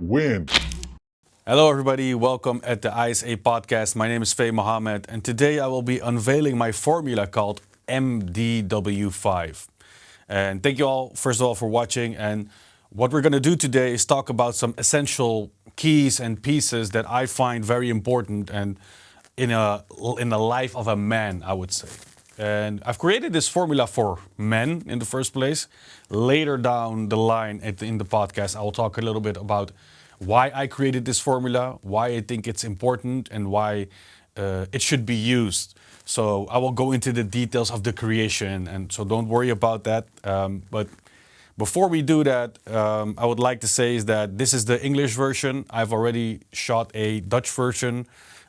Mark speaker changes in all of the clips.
Speaker 1: win.
Speaker 2: Hello, everybody. Welcome at the ISA podcast. My name is Fey Mohamed, and today I will be unveiling my formula called MDW5. And thank you all, first of all, for watching. And what we're going to do today is talk about some essential keys and pieces that I find very important and in the life of a man, I would say. And I've created this formula for men in the first place. Later down the line in the podcast, I will talk a little bit about why I created this formula, why I think it's important, and why it should be used. So I will go into the details of the creation, and so don't worry about that. But before we do that, I would like to say is that this is the English version. I've already shot a Dutch version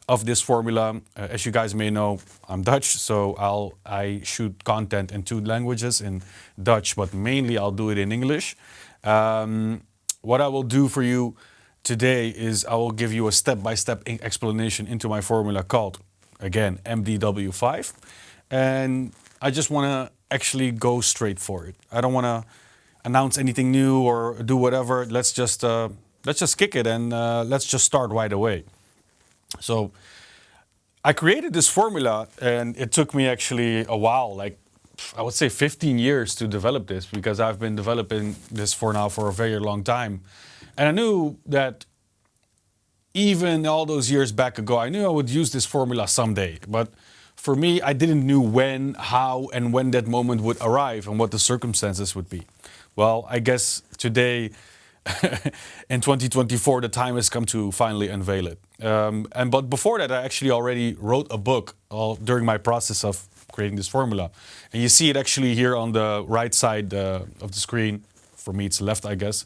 Speaker 2: of this formula. As you guys may know, I'm Dutch, so I shoot content in two languages, in Dutch, but mainly I'll do it in English. What I will do for you today is I will give you a step-by-step explanation into my formula called, again, MDW5. And I just want to actually go straight for it. I don't want to announce anything new or do whatever. Let's just kick it and let's just start right away. So I created this formula, and it took me actually a while, like I would say 15 years to develop this, because I've been developing this for a very long time. And I knew that even all those years back ago, I knew I would use this formula someday. But for me, I didn't know when, how, and when that moment would arrive and what the circumstances would be. Well, I guess today, in 2024, the time has come to finally unveil it. But before that, I actually already wrote a book during my process of creating this formula. And you see it actually here on the right side of the screen. For me, it's left, I guess.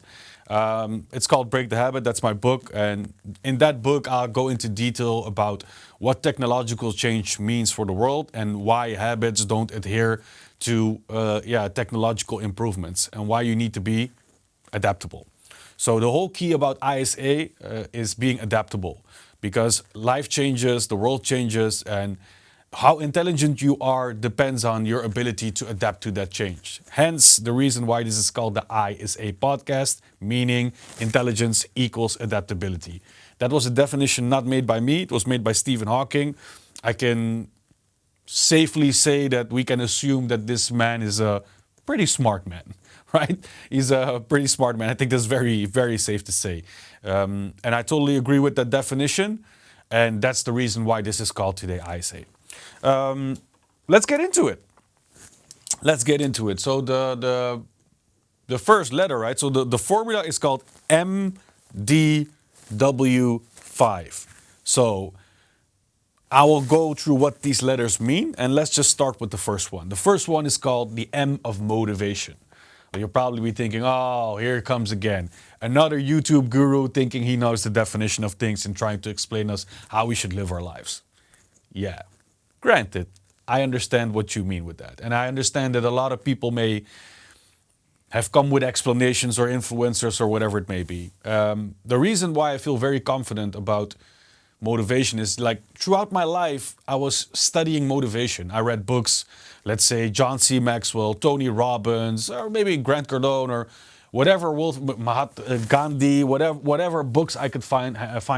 Speaker 2: It's called Break the Habit. That's my book. And in that book, I'll go into detail about what technological change means for the world and why habits don't adhere to technological improvements, and why you need to be adaptable. So the whole key about ISA is being adaptable, because life changes, the world changes, and how intelligent you are depends on your ability to adapt to that change. Hence, the reason why this is called the ISA podcast, meaning intelligence equals adaptability. That was a definition not made by me, it was made by Stephen Hawking. I can safely say that we can assume that this man is a pretty smart man, right? He's a pretty smart man. I think that's very, very safe to say. And I totally agree with that definition. And that's the reason why this is called today ISA. Let's get into it. So the first letter, right? So the formula is called MDW5. So I will go through what these letters mean, and let's just start with the first one. The first one is called the M of motivation. You'll probably be thinking, oh, here it comes again. Another YouTube guru thinking he knows the definition of things and trying to explain us how we should live our lives. Yeah, granted, I understand what you mean with that. And I understand that a lot of people may have come with explanations or influencers or whatever it may be. The reason why I feel very confident about motivation is, like, throughout my life, I was studying motivation. I read books, let's say John C. Maxwell, Tony Robbins, or maybe Grant Cardone, or whatever, Mahatma Gandhi, whatever books I could find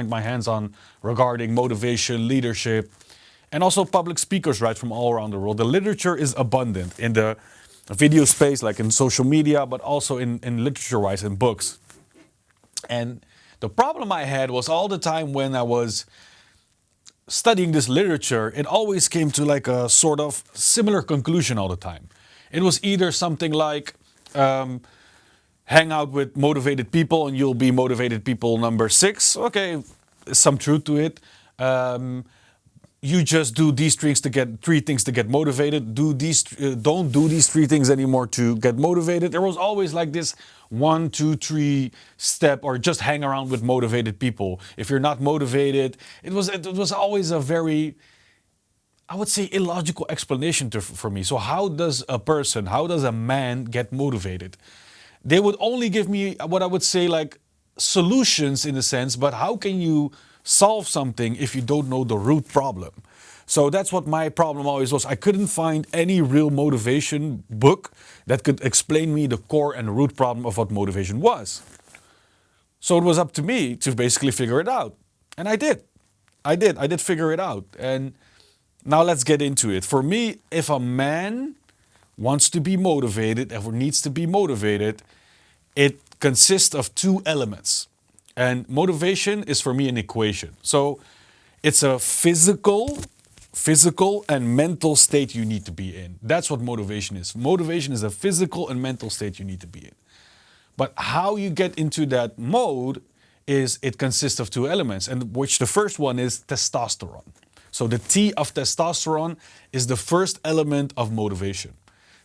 Speaker 2: my hands on regarding motivation, leadership, and also public speakers, right, from all around the world. The literature is abundant in the video space, like in social media, but also in literature-wise, in books. And the problem I had was all the time when I was studying this literature, it always came to like a sort of similar conclusion all the time. It was either something like, hang out with motivated people and you'll be motivated people number 6. Okay, some truth to it. You just do these things to get 3 things to get motivated. Don't do these 3 things anymore to get motivated. There was always like this 1, 2, 3 step, or just hang around with motivated people. If you're not motivated, it was always a very, I would say, illogical explanation for me. So how does a man get motivated? They would only give me what I would say like solutions in a sense, but how can you solve something if you don't know the root problem? So that's what my problem always was. I couldn't find any real motivation book that could explain me the core and root problem of what motivation was. So it was up to me to basically figure it out. And I did. I did figure it out. And now let's get into it. For me, if a man wants to be motivated or needs to be motivated, it consists of two elements. And motivation is for me an equation. So it's a physical and mental state you need to be in. That's what motivation is. Motivation is a physical and mental state you need to be in. But how you get into that mode is it consists of two elements, and which the first one is testosterone. So the T of testosterone is the first element of motivation.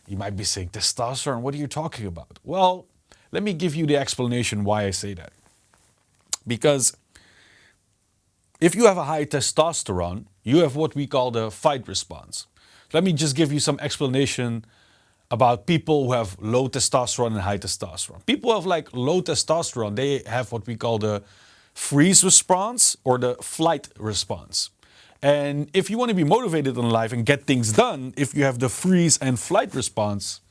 Speaker 2: You might be saying, testosterone, what are you talking about? Well, let me give you the explanation why I say that. Because if you have a high testosterone, you have what we call the fight response. Let me just give you some explanation about people who have low testosterone and high testosterone. People who have like low testosterone, they have what we call the freeze response or the flight response. And if you want to be motivated in life and get things done, if you have the freeze and flight response,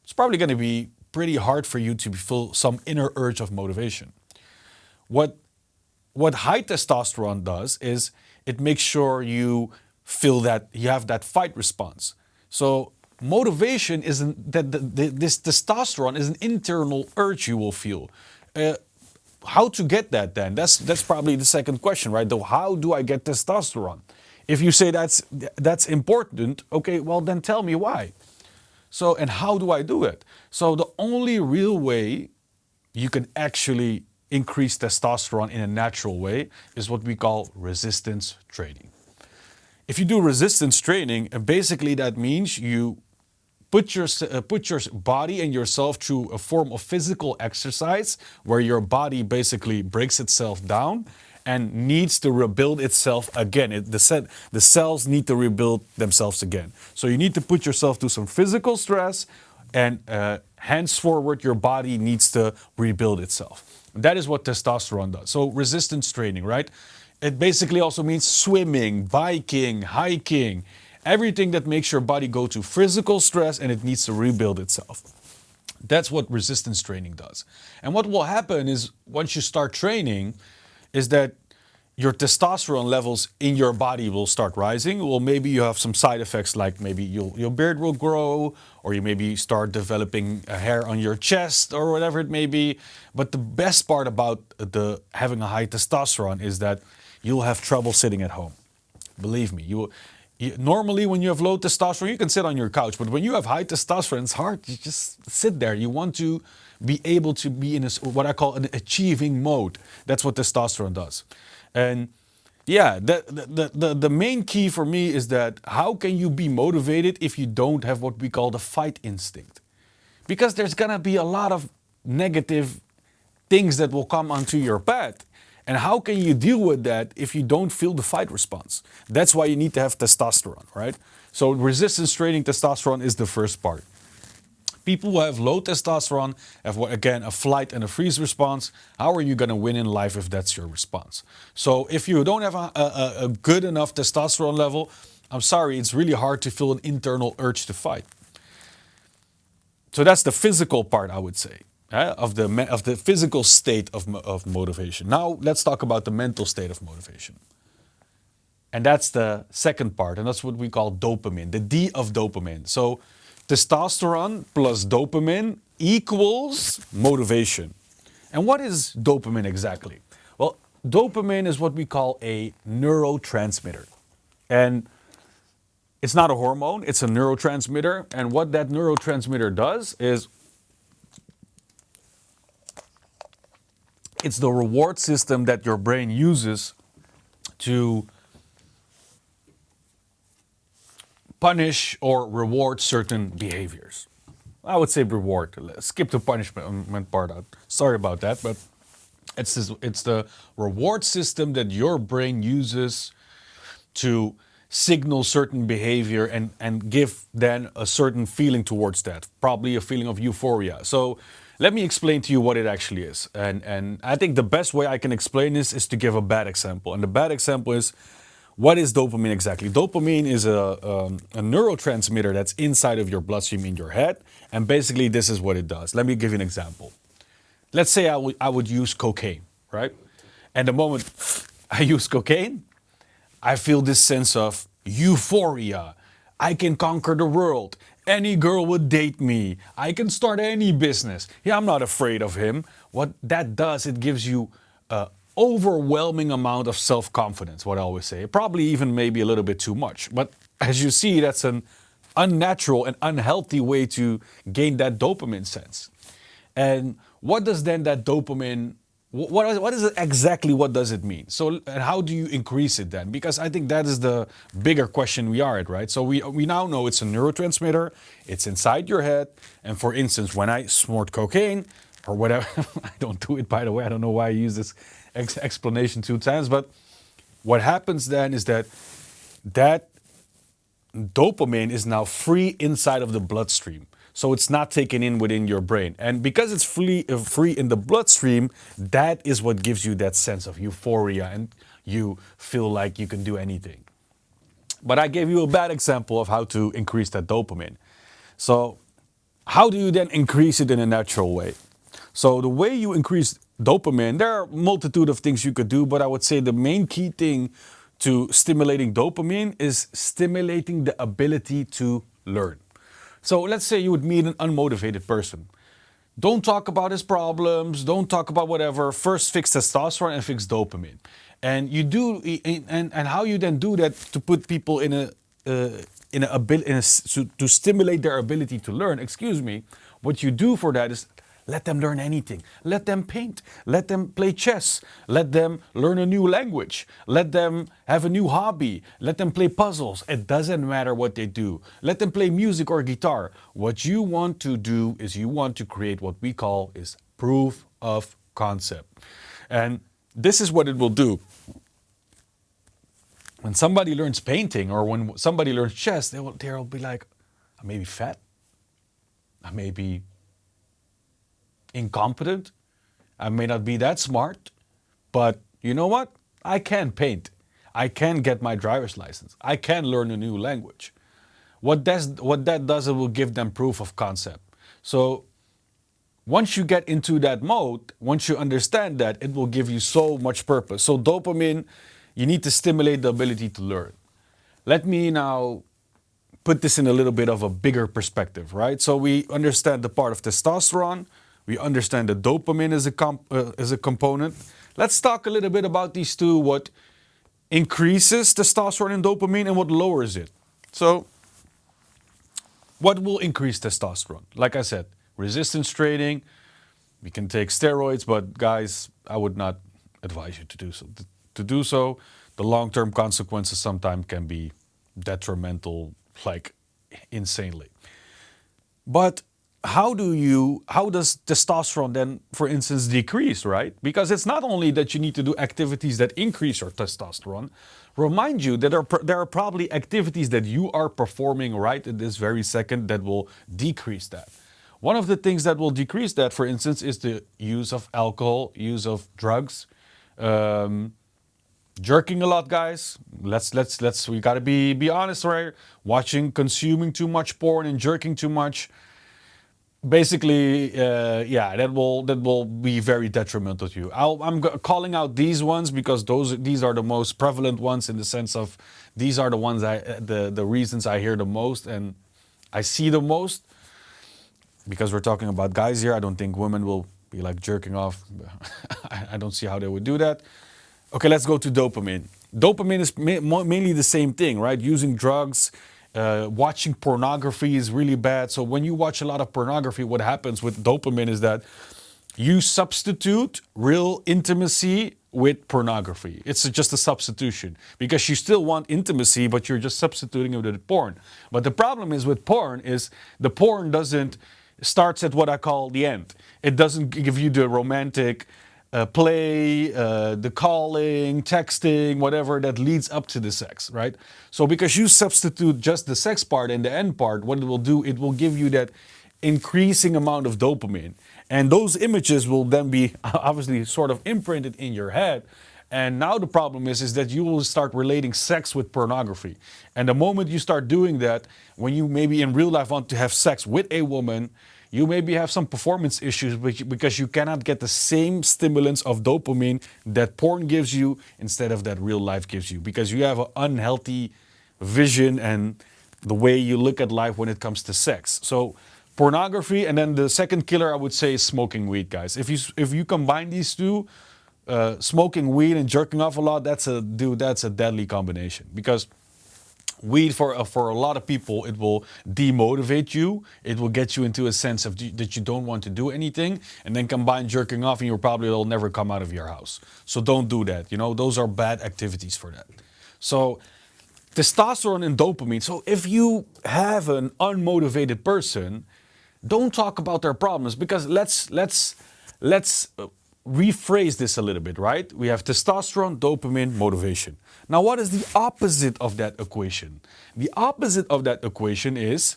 Speaker 2: it's probably going to be pretty hard for you to feel some inner urge of motivation. What high testosterone does is it makes sure you feel that you have that fight response. So motivation isn't that this testosterone is an internal urge you will feel. How to get that then? That's probably the second question, right? Though, how do I get testosterone? If you say that's important, okay, well then tell me why. So, and how do I do it? So the only real way you can actually increase testosterone in a natural way is what we call resistance training. If you do resistance training, basically that means you put your body and yourself through a form of physical exercise where your body basically breaks itself down and needs to rebuild itself again. The cells need to rebuild themselves again. So you need to put yourself through some physical stress, and henceforward your body needs to rebuild itself. That is what testosterone does. So resistance training, right? It basically also means swimming, biking, hiking, everything that makes your body go to physical stress and it needs to rebuild itself. That's what resistance training does. And what will happen is once you start training is that your testosterone levels in your body will start rising. Well, maybe you have some side effects like maybe your beard will grow, or you maybe start developing a hair on your chest or whatever it may be. But the best part about having a high testosterone is that you'll have trouble sitting at home. Believe me, normally when you have low testosterone, you can sit on your couch, but when you have high testosterone, it's hard. You just sit there. You want to be able to be in what I call an achieving mode. That's what testosterone does. And yeah, the main key for me is that how can you be motivated if you don't have what we call the fight instinct? Because there's gonna be a lot of negative things that will come onto your path. And how can you deal with that if you don't feel the fight response? That's why you need to have testosterone, right? So resistance training testosterone is the first part. People who have low testosterone have, again, a flight and a freeze response. How are you going to win in life if that's your response? So if you don't have a good enough testosterone level, I'm sorry, it's really hard to feel an internal urge to fight. So that's the physical part, I would say, of the physical state of motivation. Now let's talk about the mental state of motivation. And that's the second part, and that's what we call dopamine, the D of dopamine. So testosterone plus dopamine equals motivation. And what is dopamine exactly? Well, dopamine is what we call a neurotransmitter. And it's not a hormone, it's a neurotransmitter. And what that neurotransmitter does is it's the reward system that your brain uses to punish or reward certain behaviors. I would say reward. Let's skip the punishment part out. Sorry about that, but it's the reward system that your brain uses to signal certain behavior and give then a certain feeling towards that, probably a feeling of euphoria. So let me explain to you what it actually is. And I think the best way I can explain this is to give a bad example. And the bad example is, what is dopamine exactly? Dopamine is a neurotransmitter that's inside of your bloodstream in your head. And basically this is what it does. Let me give you an example. let's say I would use cocaine, right? And the moment I use cocaine, I feel this sense of euphoria. I can conquer the world. Any girl would date me. I can start any business. Yeah, I'm not afraid of him. What that does, it gives you an overwhelming amount of self-confidence, what I always say. Probably even maybe a little bit too much. But as you see, that's an unnatural and unhealthy way to gain that dopamine sense. And what does then that dopamine, what is it exactly, what does it mean? So, and how do you increase it then? Because I think that is the bigger question we are at, right? So we now know it's a neurotransmitter, it's inside your head. And for instance, when I snort cocaine or whatever, I don't do it, by the way, I don't know why I use this explanation 2 times, but what happens then is that that dopamine is now free inside of the bloodstream. So it's not taken in within your brain. And because it's free in the bloodstream, that is what gives you that sense of euphoria and you feel like you can do anything. But I gave you a bad example of how to increase that dopamine. So how do you then increase it in a natural way? So the way you increase dopamine, there are a multitude of things you could do, but I would say the main key thing to stimulating dopamine is stimulating the ability to learn. So let's say you would meet an unmotivated person. Don't talk about his problems, don't talk about whatever. First fix testosterone and fix dopamine. And you do, and how you then do that to put people to stimulate their ability to learn, excuse me, what you do for that is let them learn anything. Let them paint. Let them play chess. Let them learn a new language. Let them have a new hobby. Let them play puzzles. It doesn't matter what they do. Let them play music or guitar. What you want to do is you want to create what we call is proof of concept. And this is what it will do. When somebody learns painting or when somebody learns chess, they'll be like, I may be fat. I may be incompetent. I may not be that smart, but you know what? I can paint. I can get my driver's license. I can learn a new language. What that does, it will give them proof of concept. So once you get into that mode, once you understand that, it will give you so much purpose. So dopamine, you need to stimulate the ability to learn. Let me now put this in a little bit of a bigger perspective, right? So we understand the part of testosterone. We understand that dopamine is a component. Let's talk a little bit about these two, what increases testosterone and dopamine and what lowers it. So what will increase testosterone? Like I said, resistance training. We can take steroids, but guys, I would not advise you to do so. To do so, the long-term consequences sometimes can be detrimental, like insanely. But how does testosterone then, for instance, decrease, right? Because it's not only that you need to do activities that increase your testosterone. Remind you that there are probably activities that you are performing right at this very second that will decrease that. One of the things that will decrease that, for instance, is the use of alcohol, use of drugs, jerking a lot, guys. We gotta be honest, right? Consuming too much porn and jerking too much. Basically, that will be very detrimental to you. I'm calling out these ones because these are the most prevalent ones in the sense of these are the ones the reasons I hear the most and I see the most. Because we're talking about guys here, I don't think women will be like jerking off. I don't see how they would do that. Okay, let's go to dopamine. Dopamine is mainly the same thing, right? Using drugs. Watching pornography is really bad. So when you watch a lot of pornography, what happens with dopamine is that you substitute real intimacy with pornography. It's just a substitution because you still want intimacy, but you're just substituting it with porn. But the problem is with porn is the porn starts at what I call the end. It doesn't give you the romantic play, the calling, texting, whatever that leads up to the sex, right? So because you substitute just the sex part and the end part, what it will do, it will give you that increasing amount of dopamine. And those images will then be obviously sort of imprinted in your head. And now the problem is that you will start relating sex with pornography. And the moment you start doing that, when you maybe in real life want to have sex with a woman, You maybe have some performance issues because you cannot get the same stimulants of dopamine that porn gives you instead of that real life gives you, because you have an unhealthy vision and the way you look at life when it comes to sex. So pornography, and then the second killer I would say is smoking weed, guys. If you combine these two, smoking weed and jerking off a lot, that's a deadly combination, because weed for a lot of people, it will demotivate you. It will get you into a sense of that you don't want to do anything, and then combine jerking off and you probably will never come out of your house. So don't do that. Those are bad activities for that. So testosterone and dopamine. So if you have an unmotivated person, don't talk about their problems, because let's rephrase this a little bit, right? We have testosterone, dopamine, motivation. Now, what is the opposite of that equation? The opposite of that equation is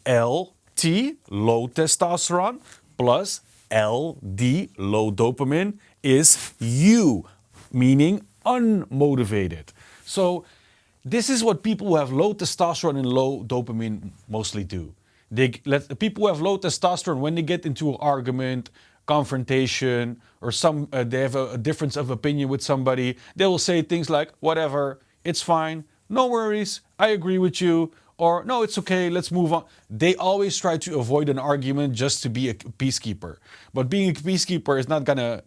Speaker 2: LT, low testosterone, plus LD, low dopamine, is U, meaning unmotivated. So this is what people who have low testosterone and low dopamine mostly do. People who have low testosterone, when they get into an argument, confrontation, or they have a difference of opinion with somebody, they will say things like, whatever, it's fine, no worries, I agree with you, or no, it's okay, let's move on. They always try to avoid an argument just to be a peacekeeper. But being a peacekeeper is not gonna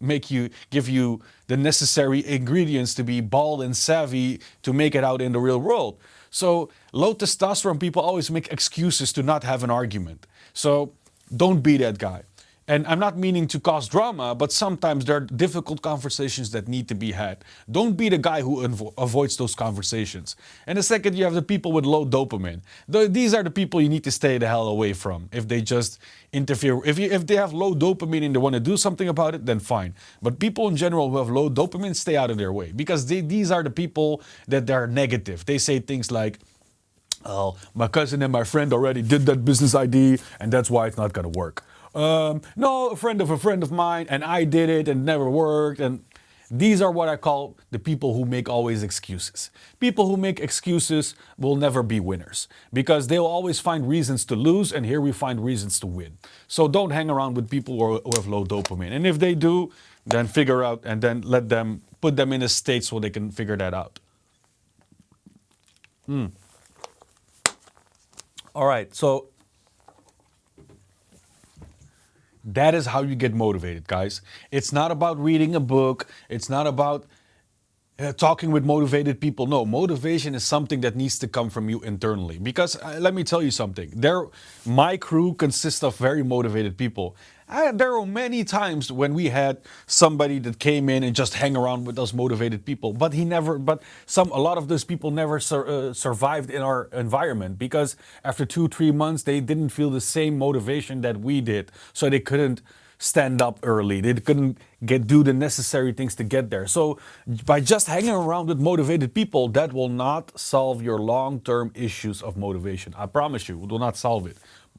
Speaker 2: give you the necessary ingredients to be bald and savvy to make it out in the real world. So low testosterone people always make excuses to not have an argument. So don't be that guy. And I'm not meaning to cause drama, but sometimes there are difficult conversations that need to be had. Don't be the guy who avoids those conversations. And the second, you have the people with low dopamine. These are the people you need to stay the hell away from if they just interfere. If they have low dopamine and they want to do something about it, then fine. But people in general who have low dopamine, stay out of their way, because these are the people that they're negative. They say things like, oh, my cousin and my friend already did that business idea, and that's why it's not going to work. No, a friend of mine, and I did it and it never worked. And these are what I call the people who make always excuses. People who make excuses will never be winners, because they'll always find reasons to lose, and here we find reasons to win. So don't hang around with people who have low dopamine. And if they do, then figure out, and then put them in a state so they can figure that out. All right, so that is how you get motivated, guys. It's not about reading a book. It's not about talking with motivated people. No, motivation is something that needs to come from you internally. Because let me tell you something. My crew consists of very motivated people. There were many times when we had somebody that came in and just hang around with those motivated people, but a lot of those people never survived in our environment, because after 2-3 months they didn't feel the same motivation that we did, so they couldn't stand up early. They couldn't do the necessary things to get there. So by just hanging around with motivated people, that will not solve your long-term issues of motivation. I promise you, it will not solve it.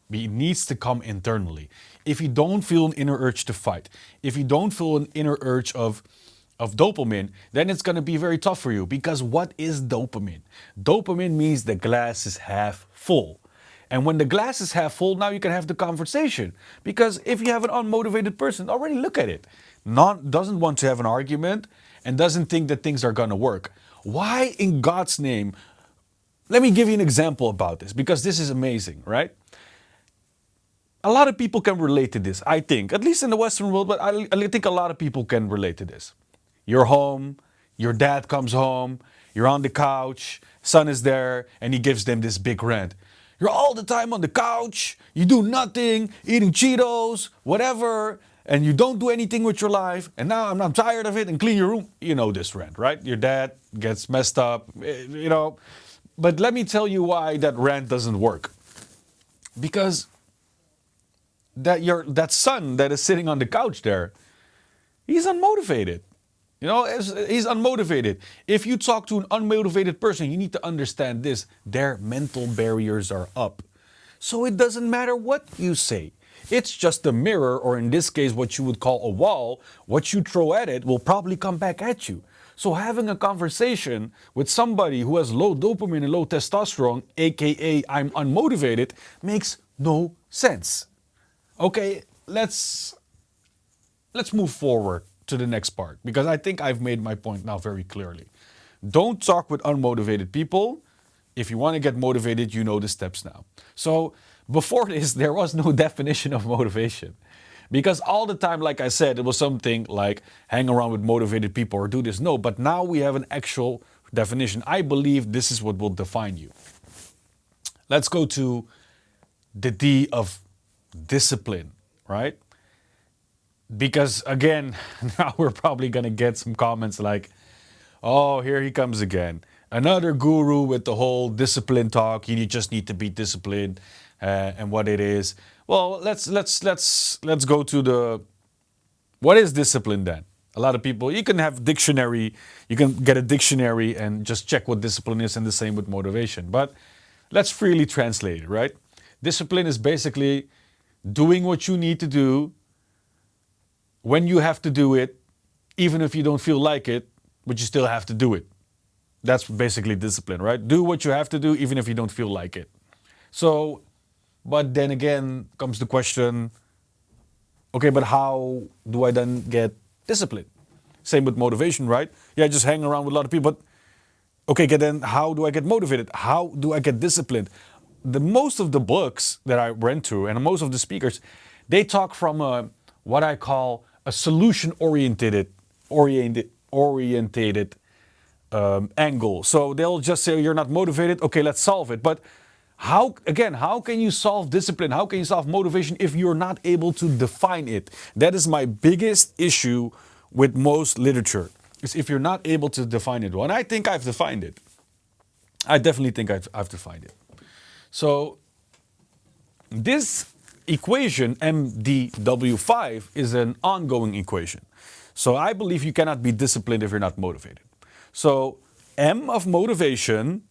Speaker 2: It needs to come internally. If you don't feel an inner urge to fight, if you don't feel an inner urge of dopamine, then it's going to be very tough for you. Because what is dopamine? Dopamine means the glass is half full. And when the glass is half full, now you can have the conversation. Because if you have an unmotivated person, already look at it. Doesn't want to have an argument and doesn't think that things are going to work. Why in God's name? Let me give you an example about this, because this is amazing, right? A lot of people can relate to this, I think, at least in the Western world, but I think a lot of people can relate to this. You're home, your dad comes home, you're on the couch, son is there, and he gives them this big rant. You're all the time on the couch, you do nothing, eating Cheetos, whatever, and you don't do anything with your life, and now I'm tired of it, and clean your room. You know this rant, right? Your dad gets messed up, But let me tell you why that rant doesn't work. Because that son that is sitting on the couch there, he's unmotivated. He's unmotivated. If you talk to an unmotivated person, you need to understand this. Their mental barriers are up. So it doesn't matter what you say. It's just a mirror, or in this case, what you would call a wall. What you throw at it will probably come back at you. So having a conversation with somebody who has low dopamine and low testosterone, aka I'm unmotivated, makes no sense. Okay, let's move forward to the next part because I think I've made my point now very clearly. Don't talk with unmotivated people. If you want to get motivated, you know the steps now. So before this, there was no definition of motivation. Because all the time, like I said, it was something like hang around with motivated people or do this. No, but now we have an actual definition. I believe this is what will define you. Let's go to the D of discipline, right? Because again, now we're probably going to get some comments like, oh, here he comes again. Another guru with the whole discipline talk. You just need to be disciplined and what it is. Well, let's go to the what is discipline then? A lot of people, you can have dictionary, you can get a dictionary and just check what discipline is, and the same with motivation. But let's freely translate it, right? Discipline is basically doing what you need to do when you have to do it, even if you don't feel like it, but you still have to do it. That's basically discipline, right? Do what you have to do, even if you don't feel like it. So, but then again comes the question, okay, but how do I then get discipline? Same with motivation, right? Yeah, just hang around with a lot of people, but okay, then how do I get motivated? How do I get disciplined? Most of the books that I went through and most of the speakers, they talk from what I call a solution-oriented angle. So they'll just say you're not motivated. Okay, let's solve it. But how can you solve discipline? How can you solve motivation if you're not able to define it? That is my biggest issue with most literature, is if you're not able to define it. Well, and I think I've defined it. I definitely think I've defined it. So this equation, MDW5, is an ongoing equation. So I believe you cannot be disciplined if you're not motivated. So M of motivation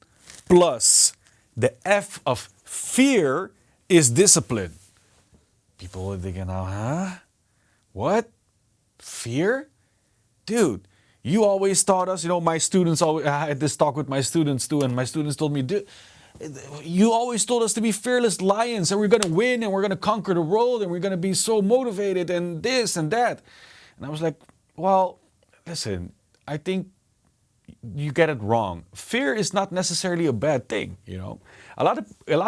Speaker 2: plus the F of fear is discipline. People are thinking, huh? What? Fear? Dude, you always taught us, my students always, I had this talk with my students too, and my students told me, dude, you always told us to be fearless lions and we're going to win and we're going to conquer the world and we're going to be so motivated and this and that. And I was like, well, listen, I think you get it wrong. Fear is not necessarily a bad thing, A lot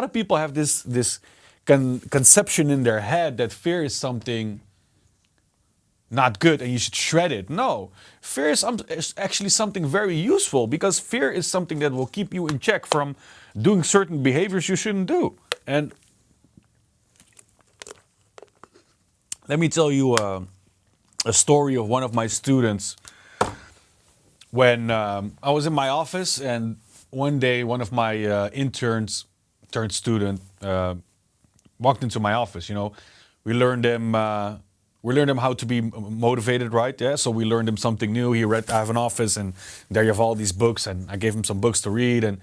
Speaker 2: of people have this conception in their head that fear is something not good and you should shred it. No, fear is actually something very useful, because fear is something that will keep you in check from doing certain behaviors you shouldn't do. And let me tell you a story of one of my students. When I was in my office, and one day one of my interns turned student walked into my office. We learned him how to be motivated, right? Yeah. So we learned him something new. I have an office, and there you have all these books, and I gave him some books to read, and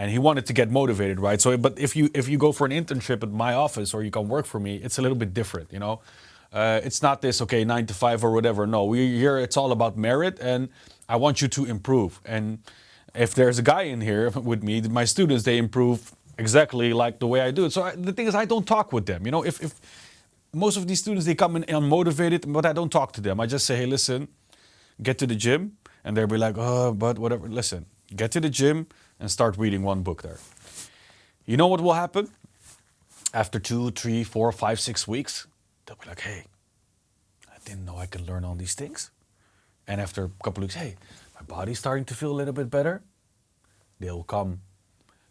Speaker 2: he wanted to get motivated, right? So, but if you go for an internship at my office or you come work for me, it's a little bit different, It's not this 9 to 5 or whatever. No, here it's all about merit, and I want you to improve. And if there's a guy in here with me, my students, they improve exactly like the way I do it. So the thing is, I don't talk with them. If most of these students, they come in unmotivated, but I don't talk to them. I just say, hey, listen, get to the gym. And they'll be like, oh, but whatever. Listen, get to the gym and start reading one book there. You know what will happen? After 2, 3, 4, 5, 6 weeks, they'll be like, hey, I didn't know I could learn all these things. And after a couple of weeks, hey, my body's starting to feel a little bit better. They'll come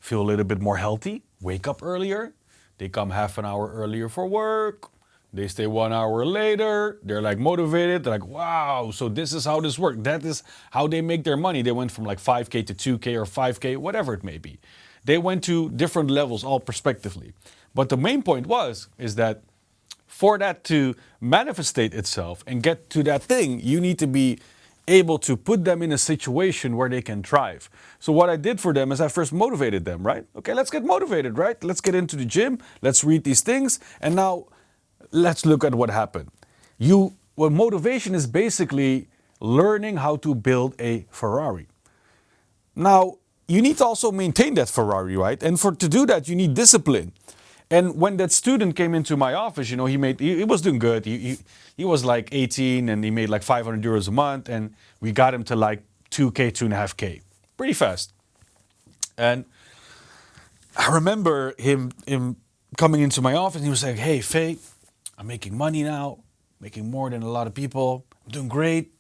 Speaker 2: feel a little bit more healthy, wake up earlier. They come half an hour earlier for work. They stay 1 hour later. They're like motivated. They're like, wow, so this is how this works. That is how they make their money. They went from like 5K to 2K or 5K, whatever it may be. They went to different levels, all prospectively. But the main point is that for that to manifestate itself and get to that thing, you need to be able to put them in a situation where they can thrive. So what I did for them is I first motivated them, right? Okay, let's get motivated, right? Let's get into the gym. Let's read these things. And now let's look at what happened. Motivation is basically learning how to build a Ferrari. Now, you need to also maintain that Ferrari, right? And to do that, you need discipline. And when that student came into my office, he was doing good. He was like 18 and he made like 500 euros a month, and we got him to like 2K, 2.5K, pretty fast. And I remember him coming into my office and he was like, "Hey, Faye, I'm making money now, making more than a lot of people. I'm doing great.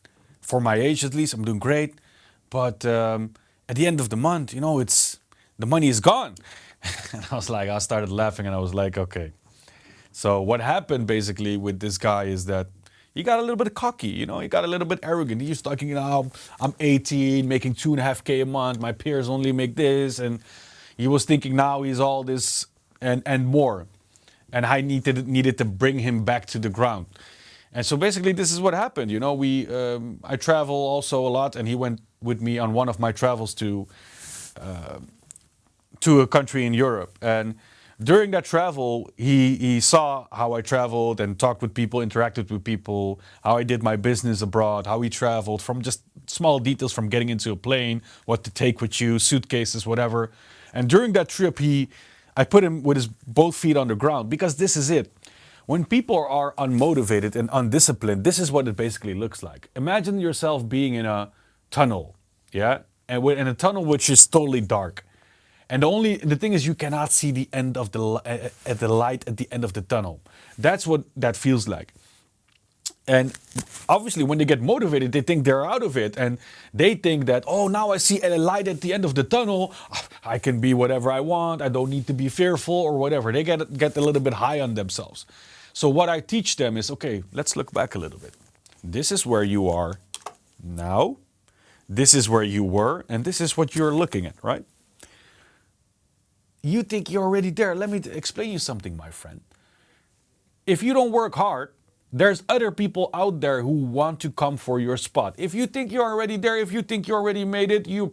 Speaker 2: For my age at least, I'm doing great. But at the end of the month, the money is gone." And I started laughing and I was like, okay. So what happened basically with this guy is that he got a little bit cocky, he got a little bit arrogant. He was talking, I'm 18, making 2.5K a month. My peers only make this. And he was thinking now he's all this and more. And I needed to bring him back to the ground. And so basically this is what happened. I travel also a lot, and he went with me on one of my travels to a country in Europe. And during that travel, he saw how I traveled and talked with people, interacted with people, how I did my business abroad, how we traveled, from just small details, from getting into a plane, what to take with you, suitcases, whatever. And during that trip, I put him with his both feet on the ground, because this is it. When people are unmotivated and undisciplined, this is what it basically looks like. Imagine yourself being in a tunnel, yeah? And in a tunnel which is totally dark. And the thing is, you cannot see the end of the light at the end of the tunnel. That's what that feels like. And obviously, when they get motivated, they think they're out of it. And they think that, oh, now I see a light at the end of the tunnel. I can be whatever I want. I don't need to be fearful or whatever. They get a little bit high on themselves. So what I teach them is, okay, let's look back a little bit. This is where you are now. This is where you were. And this is what you're looking at, right? You think you're already there. Let me explain you something, my friend. If you don't work hard, there's other people out there who want to come for your spot. If you think you're already there, if you think you already made it, you're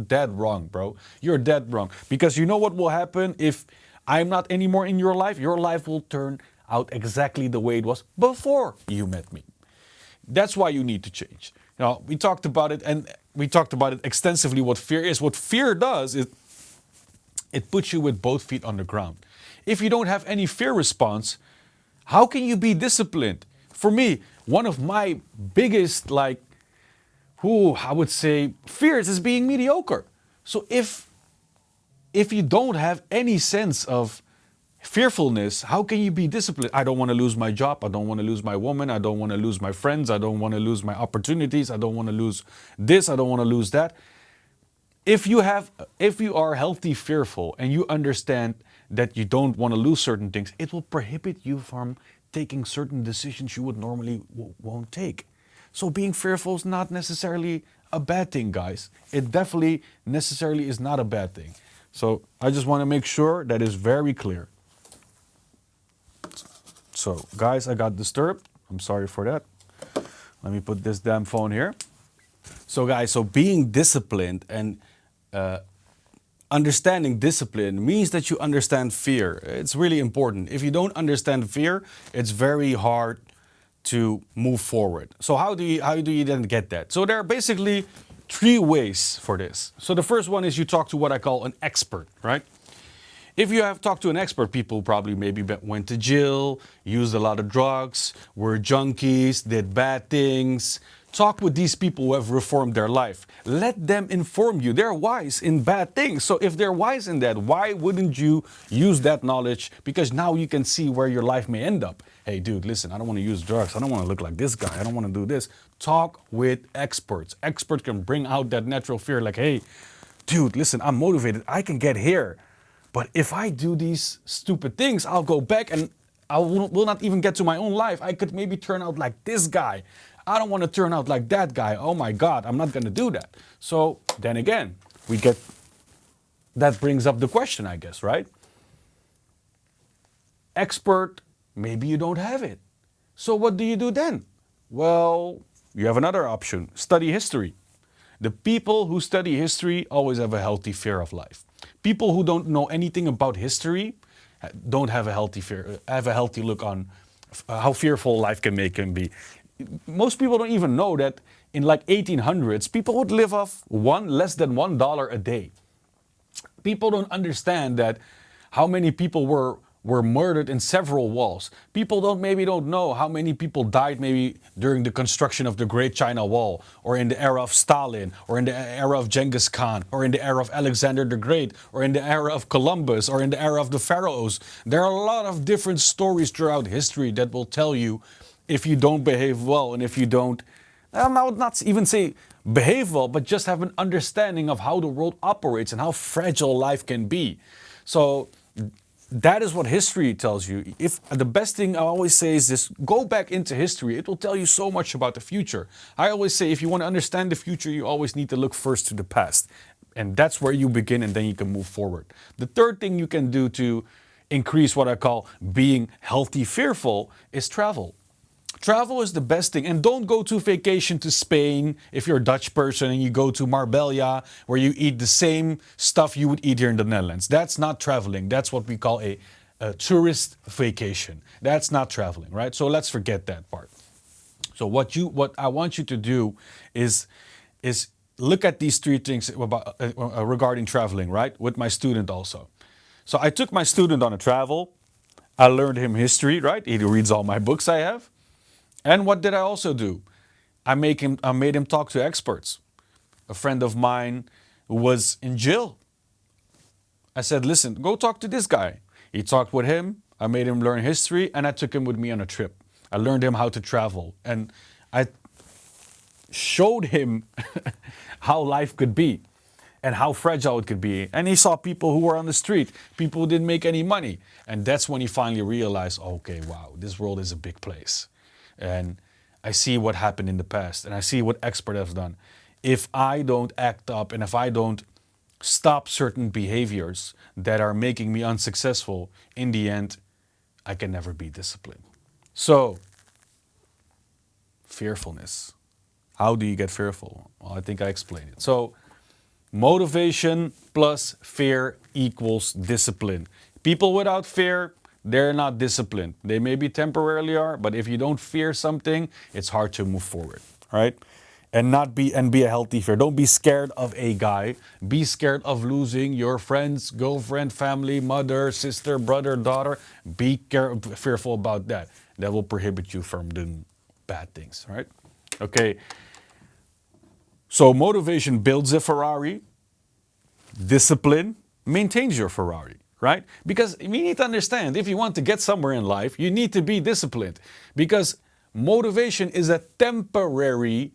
Speaker 2: dead wrong, bro. You're dead wrong. Because you know what will happen if I'm not anymore in your life? Your life will turn out exactly the way it was before you met me. That's why you need to change. We talked about it, and we talked about it extensively, what fear is. What fear does is it puts you with both feet on the ground. If you don't have any fear response, how can you be disciplined? For me, one of my biggest, I would say, fears is being mediocre. So if you don't have any sense of fearfulness, how can you be disciplined? I don't want to lose my job. I don't want to lose my woman. I don't want to lose my friends. I don't want to lose my opportunities. I don't want to lose this. I don't want to lose that. If you are healthy fearful and you understand that you don't want to lose certain things, it will prohibit you from taking certain decisions you would normally won't take. So being fearful is not necessarily a bad thing, guys. It definitely necessarily is not a bad thing. So I just want to make sure that is very clear. So guys, I got disturbed. I'm sorry for that. Let me put this damn phone here. So guys, being disciplined and understanding discipline means that you understand fear. It's really important. If you don't understand fear, it's very hard to move forward. So how do you then get that? So there are basically 3 ways for this. So the first one is you talk to what I call an expert, right? If you have talked to an expert, people probably maybe went to jail, used a lot of drugs, were junkies, did bad things. Talk with these people who have reformed their life. Let them inform you. They're wise in bad things. So if they're wise in that, why wouldn't you use that knowledge? Because now you can see where your life may end up. Hey, dude, listen, I don't want to use drugs. I don't want to look like this guy. I don't want to do this. Talk with experts. Experts can bring out that natural fear like, hey, dude, listen, I'm motivated. I can get here. But if I do these stupid things, I'll go back and I will not even get to my own life. I could maybe turn out like this guy. I don't want to turn out like that guy. Oh my God, I'm not going to do that. So then again, that brings up the question, I guess, right? Expert, maybe you don't have it. So what do you do then? Well, you have another option. Study history. The people who study history always have a healthy fear of life. People who don't know anything about history don't have a healthy fear, have a healthy look on how fearful life can be. Most people don't even know that in like 1800s, people would live off less than $1 a day. People don't understand that how many people were were murdered in several wars. People maybe don't know how many people died maybe during the construction of the Great China Wall, or in the era of Stalin, or in the era of Genghis Khan, or in the era of Alexander the Great, or in the era of Columbus, or in the era of the pharaohs. There are a lot of different stories throughout history that will tell you if you don't behave well, and if you don't, I would not even say behave well, but just have an understanding of how the world operates and how fragile life can be. So that is what history tells you. If the best thing I always say is this: go back into history. It will tell you so much about the future. I always say if you want to understand the future, you always need to look first to the past. And that's where you begin, and then you can move forward. The third thing you can do to increase what I call being healthy fearful is travel. Travel is the best thing. And don't go to vacation to Spain if you're a Dutch person and you go to Marbella where you eat the same stuff you would eat here in the Netherlands. That's not traveling. That's what we call a tourist vacation. That's not traveling, right? So let's forget that part. So what I want you to do is look at these three things about, regarding traveling, right? With my student also. So I took my student on a travel. I learned him history, right? He reads all my books I have. And what did I also do? I made him talk to experts. A friend of mine who was in jail. I said, listen, go talk to this guy. He talked with him. I made him learn history, and I took him with me on a trip. I learned him how to travel, and I showed him how life could be and how fragile it could be. And he saw people who were on the street, people who didn't make any money. And that's when he finally realized, okay, wow, this world is a big place. And I see what happened in the past, and I see what experts have done. If I don't act up, and if I don't stop certain behaviors that are making me unsuccessful, in the end, I can never be disciplined. So, fearfulness. How do you get fearful? Well, I think I explained it. So, motivation plus fear equals discipline. People without fear, they're not disciplined. They maybe temporarily are, but if you don't fear something, it's hard to move forward, right? And be a healthy fear. Don't be scared of a guy. Be scared of losing your friends, girlfriend, family, mother, sister, brother, daughter. Be fearful about that. That will prohibit you from doing bad things, right? Okay. So motivation builds a Ferrari. Discipline maintains your Ferrari. Right? Because we need to understand, if you want to get somewhere in life, you need to be disciplined. Because motivation is a temporary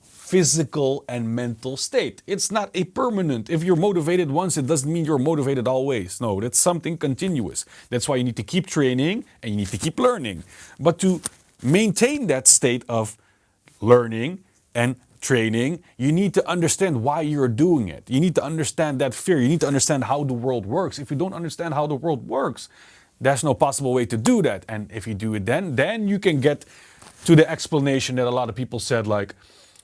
Speaker 2: physical and mental state. It's not a permanent. If you're motivated once, it doesn't mean you're motivated always. No, that's something continuous. That's why you need to keep training and you need to keep learning. But to maintain that state of learning and training, you need to understand why you're doing it. You need to understand that fear. You need to understand how the world works. If you don't understand how the world works, there's no possible way to do that. And if you do it then you can get to the explanation that a lot of people said, like,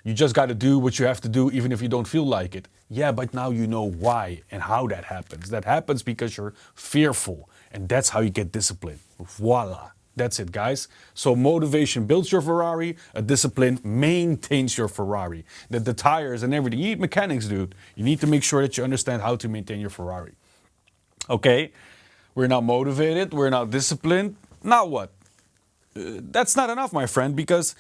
Speaker 2: you just got to do what you have to do even if you don't feel like it. Yeah, but now you know why and how that happens. That happens because you're fearful. And that's how you get discipline. Voila. That's it, guys. So motivation builds your Ferrari, a discipline maintains your Ferrari. The tires and everything. You need mechanics, dude. You need to make sure that you understand how to maintain your Ferrari. Okay, we're now motivated, we're now disciplined. Now what? That's not enough, my friend, because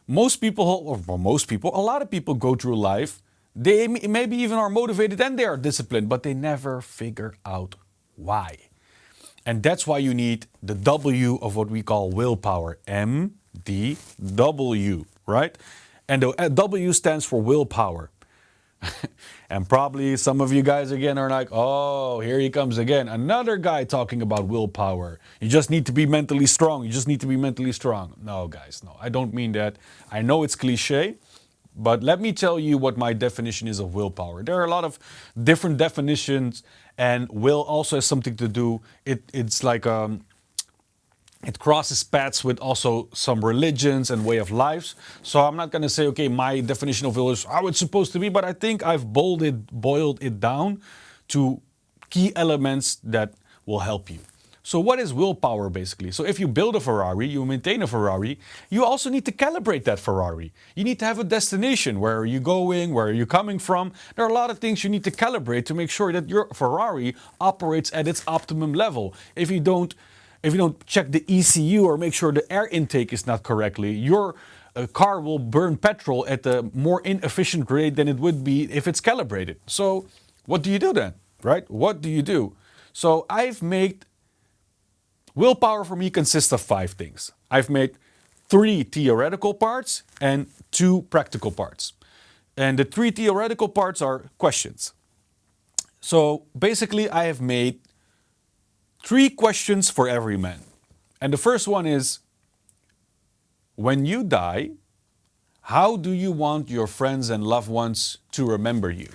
Speaker 2: a lot of people go through life. They maybe even are motivated and they are disciplined, but they never figure out why. And that's why you need the W of what we call willpower, MDW, right? And the W stands for willpower. And probably some of you guys again are like, oh, here he comes again. Another guy talking about willpower. You just need to be mentally strong. You just need to be mentally strong. No, guys, no, I don't mean that. I know it's cliche, but let me tell you what my definition is of willpower. There are a lot of different definitions, and will also has something to do. It's like it crosses paths with also some religions and way of lives. So I'm not going to say, okay, my definition of will is how it's supposed to be, but I think I've boiled it down to key elements that will help you. So what is willpower basically? So if you build a Ferrari, you maintain a Ferrari, you also need to calibrate that Ferrari. You need to have a destination. Where are you going? Where are you coming from? There are a lot of things you need to calibrate to make sure that your Ferrari operates at its optimum level. If you don't if you don't check the ECU or make sure the air intake is not correctly, your car will burn petrol at a more inefficient rate than it would be if it's calibrated. So what do you do then, right? What do you do? So I've made willpower for me consists of 5 things. I've made 3 theoretical parts and 2 practical parts. And the 3 theoretical parts are questions. So basically I have made 3 questions for every man. And the first one is, when you die, how do you want your friends and loved ones to remember you?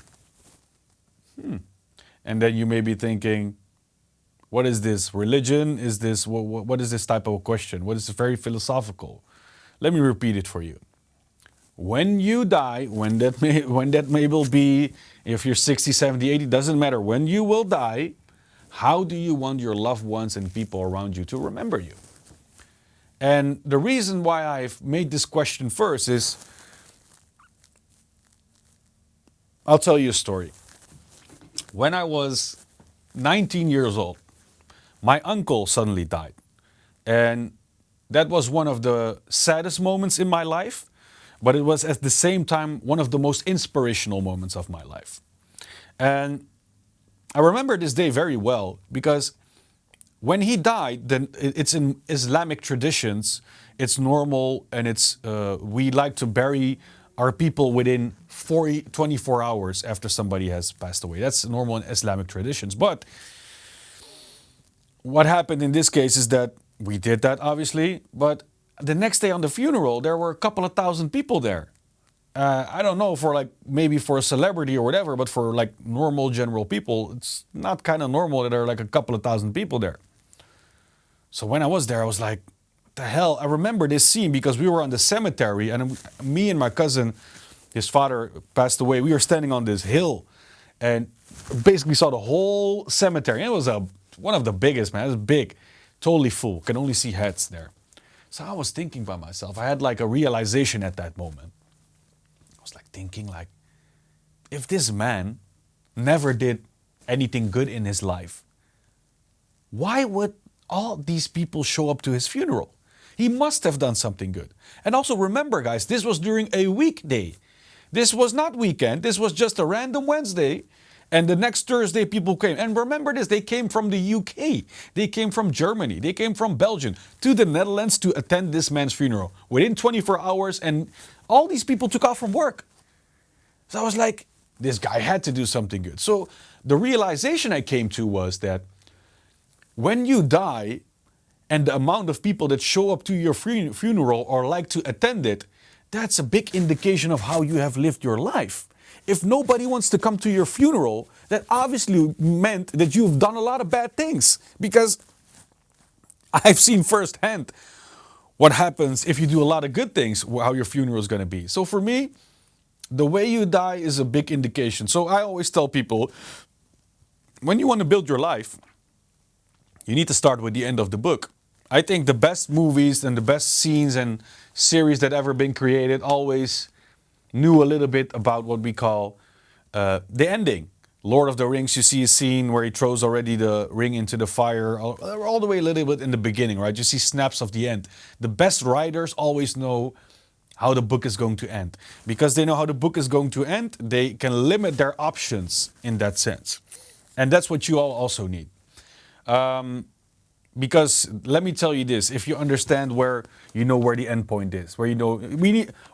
Speaker 2: And then you may be thinking, what is this? Religion? Is this, what is this type of question? What is very philosophical? Let me repeat it for you. When you die, when that may will be, if you're 60, 70, 80, doesn't matter. When you will die, how do you want your loved ones and people around you to remember you? And the reason why I've made this question first is, I'll tell you a story. When I was 19 years old, my uncle suddenly died. And that was one of the saddest moments in my life, but it was at the same time one of the most inspirational moments of my life. And I remember this day very well because when he died, then it's in Islamic traditions, it's normal and we like to bury our people within 24 hours after somebody has passed away. That's normal in Islamic traditions. But what happened in this case is that we did that, obviously, but the next day on the funeral, there were a couple of thousand people there. I don't know, maybe for a celebrity or whatever, but for normal general people, it's not kind of normal that there are a couple of thousand people there. So when I was there, I was like, what the hell? I remember this scene because we were on the cemetery and me and my cousin, his father passed away. We were standing on this hill and basically saw the whole cemetery. And it was one of the biggest, man. It was big, totally full. Can only see heads there. So I was thinking by myself. I had a realization at that moment. I was thinking if this man never did anything good in his life, why would all these people show up to his funeral? He must have done something good. And also remember, guys, this was during a weekday. This was not weekend. This was just a random Wednesday. And the next Thursday, people came. And remember this, they came from the UK. They came from Germany. They came from Belgium to the Netherlands to attend this man's funeral within 24 hours. And all these people took off from work. So I was like, this guy had to do something good. So the realization I came to was that when you die and the amount of people that show up to your funeral or like to attend it, that's a big indication of how you have lived your life. If nobody wants to come to your funeral, that obviously meant that you've done a lot of bad things. Because I've seen firsthand what happens if you do a lot of good things, how your funeral is going to be. So for me, the way you die is a big indication. So I always tell people, when you want to build your life, you need to start with the end of the book. I think the best movies and the best scenes and series that ever been created always knew a little bit about what we call the ending. Lord of the Rings, you see a scene where he throws already the ring into the fire, all the way a little bit in the beginning, right? You see snaps of the end. The best writers always know how the book is going to end. Because they know how the book is going to end, they can limit their options in that sense. And that's what you all also need. Because let me tell you this, if you understand where the end point is, where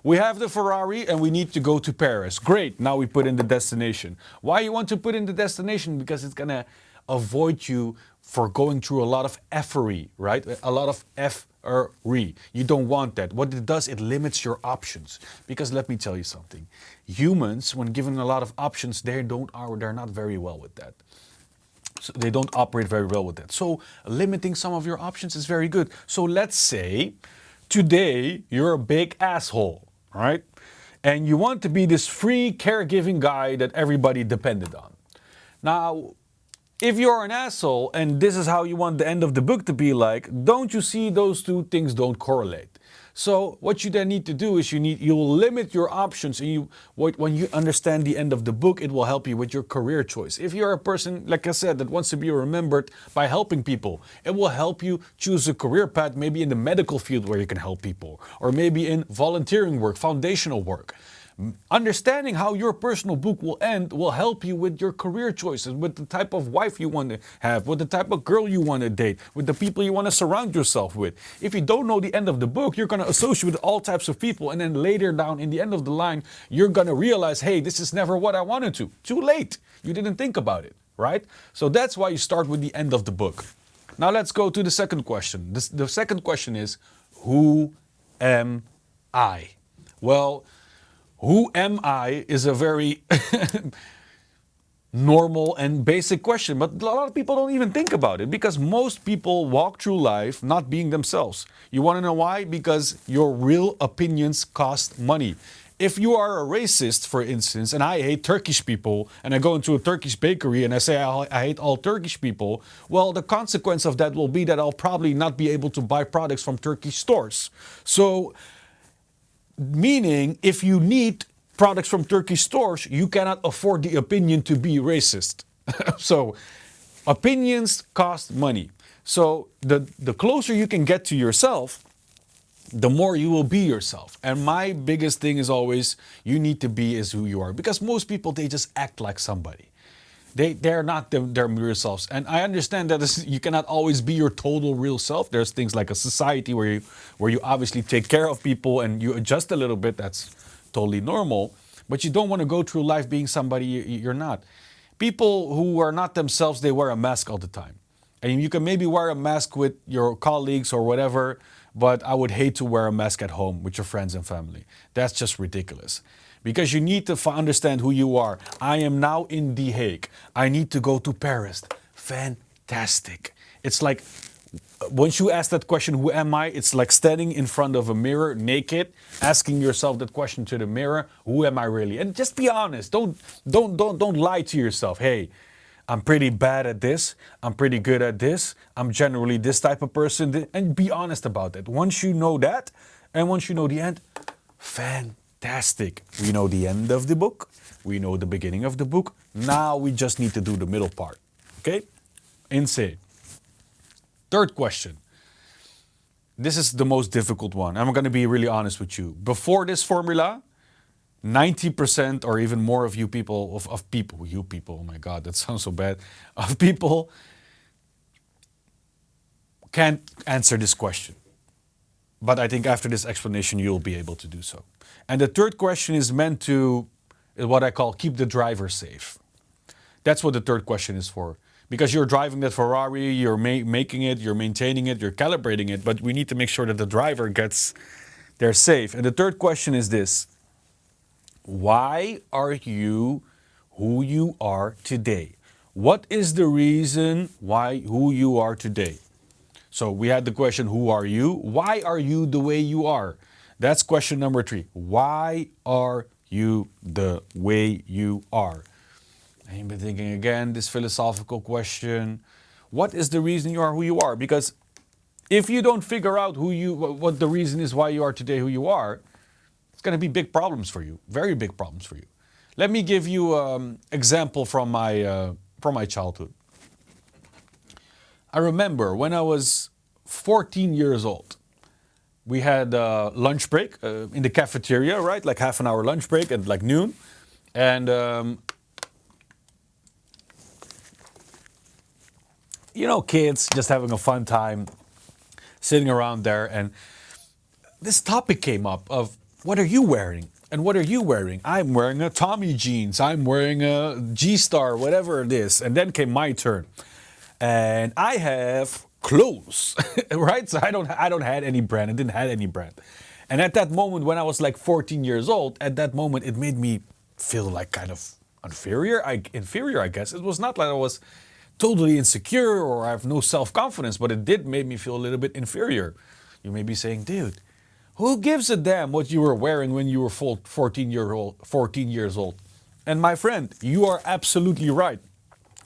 Speaker 2: we have the Ferrari and we need to go to Paris. Great, now we put in the destination. Why you want to put in the destination? Because it's gonna avoid you for going through a lot of effery, right? A lot of effery. You don't want that. What it does, it limits your options. Because let me tell you something. Humans, when given a lot of options, they're not very well with that. So they don't operate very well with that. So limiting some of your options is very good. So let's say today you're a big asshole, right? And you want to be this free caregiving guy that everybody depended on. Now, if you're an asshole and this is how you want the end of the book to be like, don't you see those two things don't correlate? So what you then need to do is you will limit your options, and when you understand the end of the book, it will help you with your career choice. If you're a person, like I said, that wants to be remembered by helping people, it will help you choose a career path, maybe in the medical field where you can help people, or maybe in volunteering work, foundational work. Understanding how your personal book will end will help you with your career choices, with the type of wife you want to have, with the type of girl you want to date, with the people you want to surround yourself with. If you don't know the end of the book, you're going to associate with all types of people, and then later down in the end of the line, you're going to realize, hey, this is never what I wanted to. Too late. You didn't think about it, right? So that's why you start with the end of the book. Now let's go to the second question. The second question is, who am I? Well, who am I is a very normal and basic question, but a lot of people don't even think about it, because most people walk through life not being themselves. You want to know why? Because your real opinions cost money. If you are a racist, for instance, and I hate Turkish people, and I go into a Turkish bakery and I say I hate all Turkish people, well, the consequence of that will be that I'll probably not be able to buy products from Turkish stores. So, meaning, if you need products from Turkish stores, you cannot afford the opinion to be racist. So, opinions cost money. So, the closer you can get to yourself, the more you will be yourself. And my biggest thing is always, you need to be as who you are. Because most people, they just act like somebody. They're not their real selves. And I understand that you cannot always be your total real self. There's things like a society where you obviously take care of people and you adjust a little bit. That's totally normal. But you don't want to go through life being somebody you're not. People who are not themselves, they wear a mask all the time. And you can maybe wear a mask with your colleagues or whatever, but I would hate to wear a mask at home with your friends and family. That's just ridiculous. Because you need to understand who you are. I am now in The Hague. I need to go to Paris. Fantastic. It's like, once you ask that question, who am I? It's like standing in front of a mirror, naked, asking yourself that question to the mirror, who am I really? And just be honest. Don't lie to yourself. Hey, I'm pretty bad at this. I'm pretty good at this. I'm generally this type of person. And be honest about that. Once you know that, and once you know the end, fantastic. We know the end of the book. We know the beginning of the book. Now we just need to do the middle part. Okay? Insane. Third question. This is the most difficult one. I'm going to be really honest with you. Before this formula, 90% or even more of you people, oh my God, that sounds so bad, of people can't answer this question. But I think after this explanation, you'll be able to do so. And the third question is meant to, what I call, keep the driver safe. That's what the third question is for. Because you're driving that Ferrari, you're making it, you're maintaining it, you're calibrating it, but we need to make sure that the driver gets there safe. And the third question is this. Why are you who you are today? What is the reason why who you are today? So we had the question, who are you? Why are you the way you are? That's question number 3. Why are you the way you are? And you've been thinking again, this philosophical question. What is the reason you are who you are? Because if you don't figure out what the reason is why you are today who you are, it's going to be big problems for you. Very big problems for you. Let me give you an example from my childhood. I remember when I was 14 years old, we had a lunch break in the cafeteria, right? Like half an hour lunch break at like noon. And, kids just having a fun time, sitting around there. And this topic came up of, what are you wearing? And what are you wearing? I'm wearing a Tommy jeans. I'm wearing a G-Star, whatever it is. And then came my turn. And I have clothes, right? So I don't have any brand. I didn't have any brand. And at that moment, when I was like 14 years old, at that moment, it made me feel like kind of inferior, I guess. It was not like I was totally insecure or I have no self-confidence, but it did make me feel a little bit inferior. You may be saying, dude, who gives a damn what you were wearing when you were 14 years old? And my friend, you are absolutely right.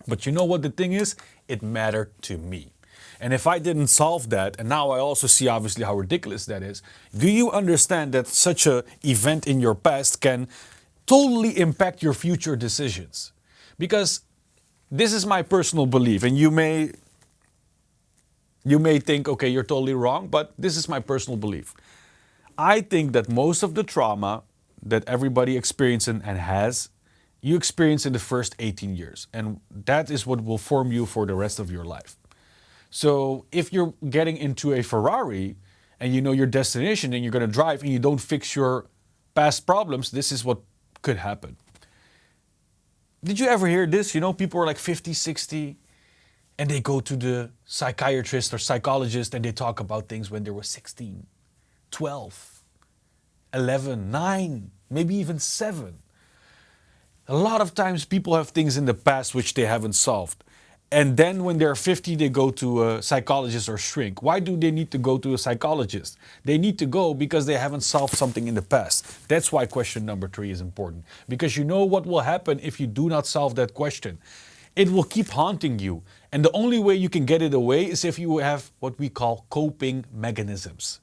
Speaker 2: But you know what the thing is? It mattered to me. And if I didn't solve that, and now I also see obviously how ridiculous that is, do you understand that such a event in your past can totally impact your future decisions? Because this is my personal belief, and you may think, okay, you're totally wrong, but this is my personal belief. I think that most of the trauma that everybody experiences and has, you experience in the first 18 years. And that is what will form you for the rest of your life. So if you're getting into a Ferrari and you know your destination and you're going to drive and you don't fix your past problems, this is what could happen. Did you ever hear this? You know, people are like 50, 60, and they go to the psychiatrist or psychologist and they talk about things when they were 16, 12, 11, 9, maybe even 7. A lot of times people have things in the past which they haven't solved. And then when they're 50, they go to a psychologist or shrink. Why do they need to go to a psychologist? They need to go because they haven't solved something in the past. That's why question number 3 is important. Because you know what will happen if you do not solve that question. It will keep haunting you. And the only way you can get it away is if you have what we call coping mechanisms.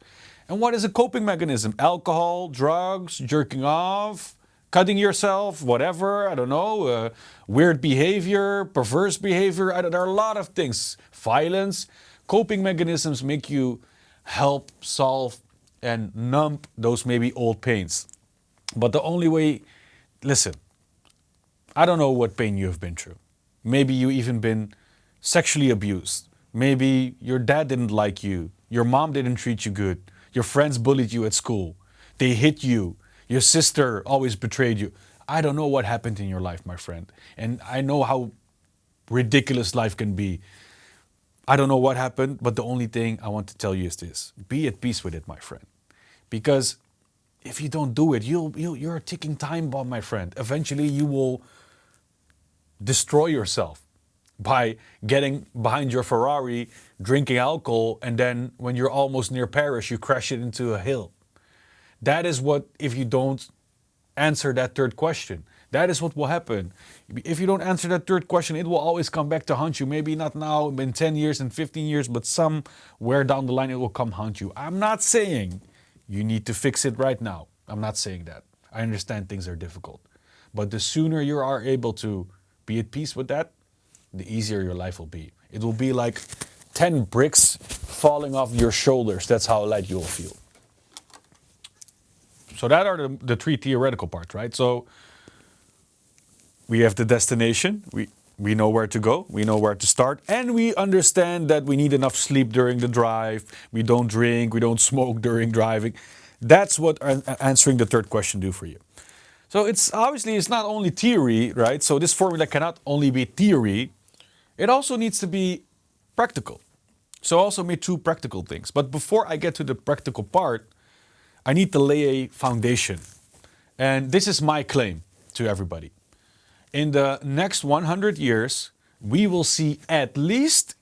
Speaker 2: And what is a coping mechanism? Alcohol, drugs, jerking off, cutting yourself, whatever, I don't know, weird behavior, perverse behavior. There are a lot of things. Violence. Coping mechanisms make you help solve and numb those maybe old pains. But the only way, listen, I don't know what pain you have been through. Maybe you even been sexually abused. Maybe your dad didn't like you. Your mom didn't treat you good. Your friends bullied you at school. They hit you. Your sister always betrayed you. I don't know what happened in your life, my friend. And I know how ridiculous life can be. I don't know what happened, but the only thing I want to tell you is this. Be at peace with it, my friend. Because if you don't do it, you're a ticking time bomb, my friend. Eventually you will destroy yourself by getting behind your Ferrari, drinking alcohol, and then when you're almost near Paris, you crash it into a hill. That is what, if you don't answer that third question, that is what will happen. If you don't answer that third question, it will always come back to haunt you. Maybe not now, in 10 years, in 15 years, but somewhere down the line, it will come haunt you. I'm not saying you need to fix it right now. I'm not saying that. I understand things are difficult. But the sooner you are able to be at peace with that, the easier your life will be. It will be like 10 bricks falling off your shoulders. That's how light you will feel. So that are the 3 theoretical parts, right? So we have the destination. We know where to go. We know where to start. And we understand that we need enough sleep during the drive. We don't drink. We don't smoke during driving. That's what answering the third question do for you. So it's not only theory, right? So this formula cannot only be theory. It also needs to be practical. So I also made 2 practical things. But before I get to the practical part, I need to lay a foundation. And this is my claim to everybody. In the next 100 years, we will see at least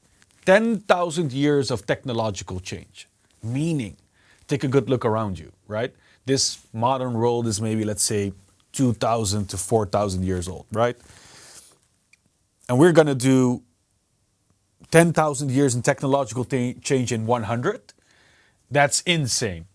Speaker 2: 10,000 years of technological change. Meaning, take a good look around you, right? This modern world is maybe, let's say, 2,000 to 4,000 years old, right? And we're going to do 10,000 years in technological change in 100. That's insane.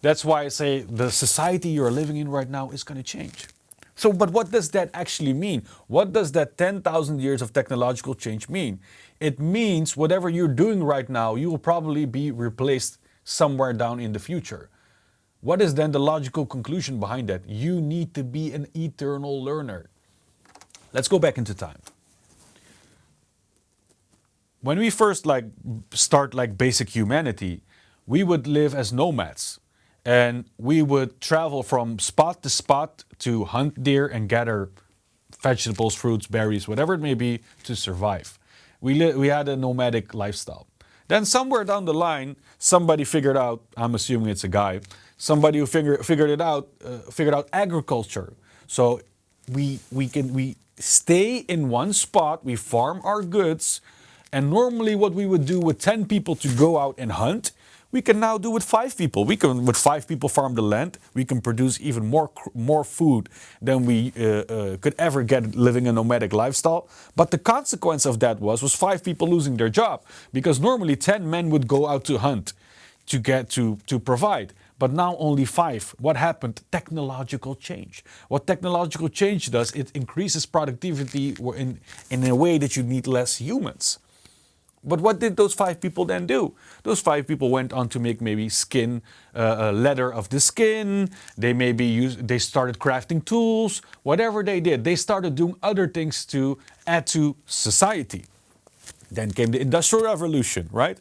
Speaker 2: That's why I say the society you're living in right now is going to change. So, but what does that actually mean? What does that 10,000 years of technological change mean? It means whatever you're doing right now, you will probably be replaced somewhere down in the future. What is then the logical conclusion behind that? You need to be an eternal learner. Let's go back into time. When we first start basic humanity, we would live as nomads. And we would travel from spot to spot to hunt deer and gather vegetables, fruits, berries, whatever it may be, to survive. We had a nomadic lifestyle. Then somewhere down the line, somebody figured out, I'm assuming it's a guy, somebody who figured out agriculture. So we stay in one spot, we farm our goods, and normally what we would do with 10 people to go out and hunt, we can now do with 5 people. We can, with 5 people, farm the land. We can produce even more food than we could ever get living a nomadic lifestyle. But the consequence of that was 5 people losing their job, because normally 10 men would go out to hunt to get to provide. But now only 5. What happened? Technological change. What technological change does, it increases productivity in a way that you need less humans. But what did those 5 people then do? Those 5 people went on to make maybe skin, leather of the skin. They started crafting tools. Whatever they did, they started doing other things to add to society. Then came the Industrial Revolution, right?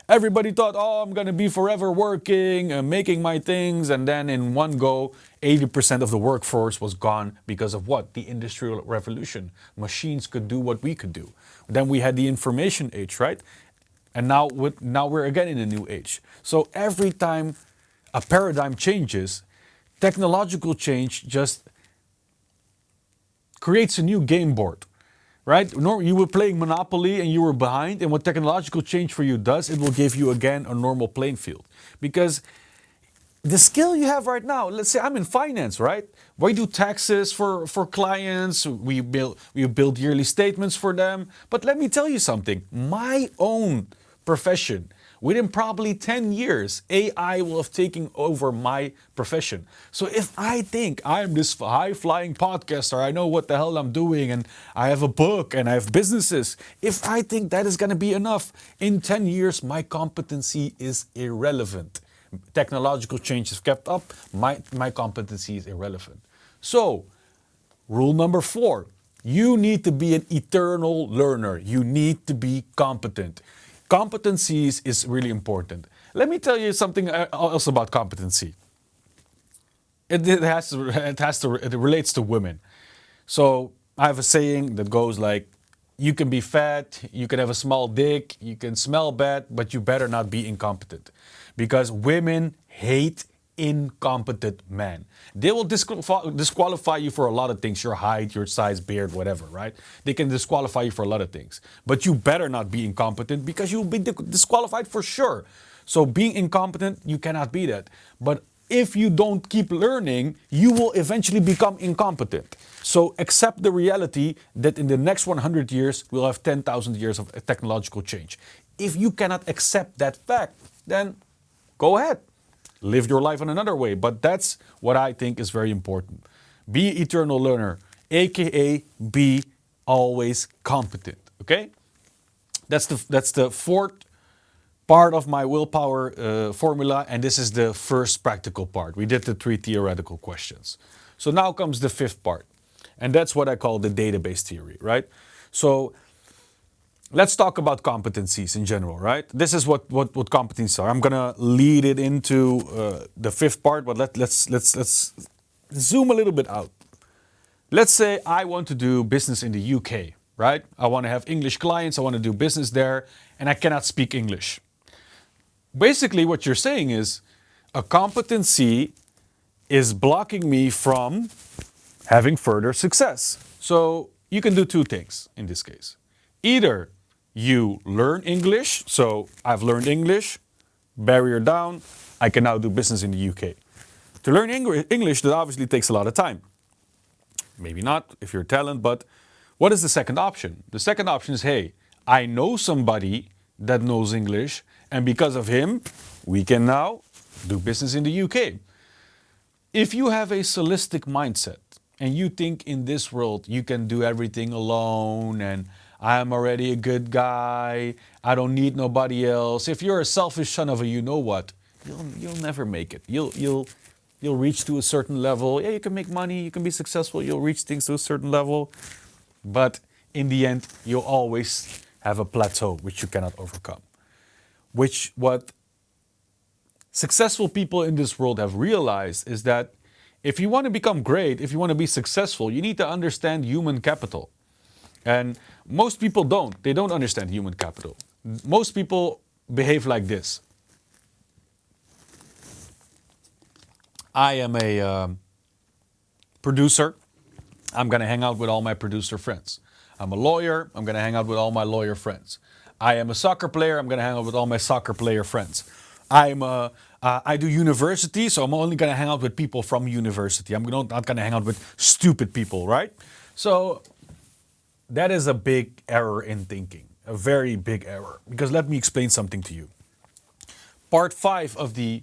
Speaker 2: Everybody thought, oh, I'm going to be forever working, making my things. And then in one go, 80% of the workforce was gone because of what? The Industrial Revolution. Machines could do what we could do. Then we had the information age, right? And now we're again in a new age. So every time a paradigm changes, technological change just creates a new game board. Right? You were playing Monopoly and you were behind, and what technological change for you does, it will give you again a normal playing field. Because the skill you have right now, let's say I'm in finance, right? We do taxes for clients, we build yearly statements for them. But let me tell you something, my own profession, within probably 10 years, AI will have taken over my profession. So if I think I'm this high-flying podcaster, I know what the hell I'm doing, and I have a book, and I have businesses, if I think that is going to be enough, in 10 years, my competency is irrelevant. Technological change is kept up, my competency is irrelevant. So, rule number 4, you need to be an eternal learner. You need to be competent. Competencies is really important. Let me tell you something else about competency. It relates to women. So I have a saying that goes like, you can be fat, you can have a small dick, you can smell bad, but you better not be incompetent. Because women hate incompetent men. They will disqualify you for a lot of things, your height, your size, beard, whatever, right? They can disqualify you for a lot of things. But you better not be incompetent, because you'll be disqualified for sure. So being incompetent, you cannot be that. But if you don't keep learning, you will eventually become incompetent. So accept the reality that in the next 100 years, we'll have 10,000 years of technological change. If you cannot accept that fact, then go ahead. Live your life in another way. But that's what I think is very important. Be an eternal learner, aka be always competent. Okay? That's the 4th part of my willpower formula, and this is the first practical part. We did the 3 theoretical questions. So now comes the 5th part, and that's what I call the database theory, right? So let's talk about competencies in general, right? This is what competencies are. I'm gonna lead it into the 5th part, but let's zoom a little bit out. Let's say I want to do business in the UK, right? I want to have English clients, I want to do business there, and I cannot speak English. Basically, what you're saying is a competency is blocking me from having further success. So you can do 2 things in this case. Either you learn English, so I've learned English, barrier down, I can now do business in the UK. To learn English, that obviously takes a lot of time. Maybe not if you're a talent, but what is the second option? The second option is, hey, I know somebody that knows English, and because of him, we can now do business in the UK. If you have a holistic mindset and you think in this world you can do everything alone and I am already a good guy, I don't need nobody else. If you're a selfish son of a you-know-what, you'll never make it. You'll reach to a certain level. Yeah, you can make money, you can be successful, you'll reach things to a certain level. But in the end, you'll always have a plateau which you cannot overcome. What successful people in this world have realized is that if you want to become great, if you want to be successful, you need to understand human capital. And most people don't. They don't understand human capital. Most people behave like this. I am a producer. I'm going to hang out with all my producer friends. I'm a lawyer. I'm going to hang out with all my lawyer friends. I am a soccer player. I'm going to hang out with all my soccer player friends. I do university, so I'm only gonna hang out with people from university. Not gonna hang out with stupid people, right? So that is a big error in thinking, a very big error. Because let me explain something to you. Part 5 of the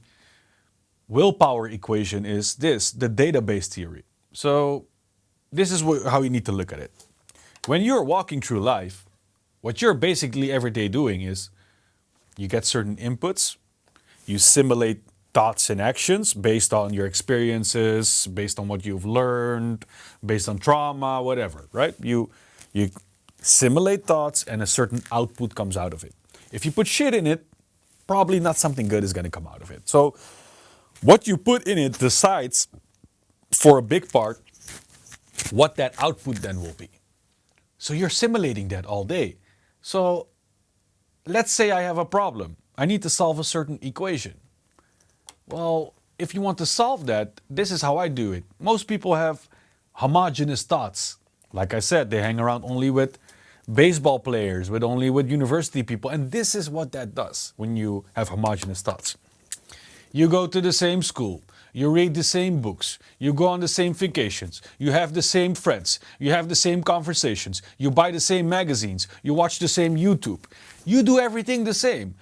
Speaker 2: willpower equation is this, the database theory. So this is how you need to look at it. When you're walking through life, what you're basically every day doing is you get certain inputs, you simulate thoughts and actions based on your experiences, based on what you've learned, based on trauma, whatever, right? You simulate thoughts and a certain output comes out of it. If you put shit in it, probably not something good is going to come out of it. So what you put in it decides, for a big part, what that output then will be. So you're simulating that all day. So let's say I have a problem. I need to solve a certain equation. Well, if you want to solve that, this is how I do it. Most people have homogeneous thoughts. Like I said, they hang around only with baseball players, only with university people. And this is what that does when you have homogeneous thoughts. You go to the same school. You read the same books. You go on the same vacations. You have the same friends. You have the same conversations. You buy the same magazines. You watch the same YouTube. You do everything the same.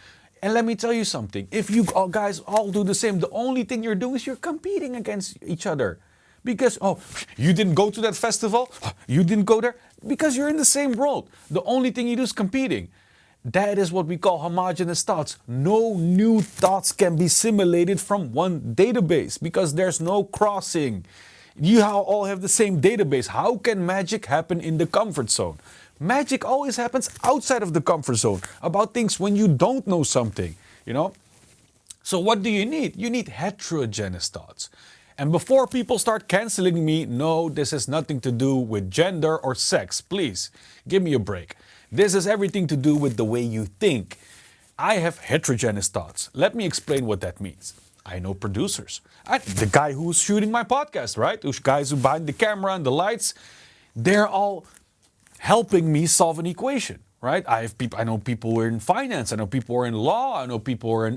Speaker 2: And let me tell you something. If you guys all do the same, the only thing you're doing is you're competing against each other. Because, oh, you didn't go to that festival? You didn't go there? Because you're in the same world. The only thing you do is competing. That is what we call homogeneous thoughts. No new thoughts can be simulated from one database because there's no crossing. You all have the same database. How can magic happen in the comfort zone? Magic always happens outside of the comfort zone, about things when you don't know something, you know? So what do you need? You need heterogeneous thoughts. And before people start canceling me, no, this has nothing to do with gender or sex. Please, give me a break. This has everything to do with the way you think. I have heterogeneous thoughts. Let me explain what that means. I know producers. The guy who's shooting my podcast, right? Those guys who behind the camera and the lights, they're all helping me solve an equation, right? I know people who are in finance. I know people who are in law. I know people who are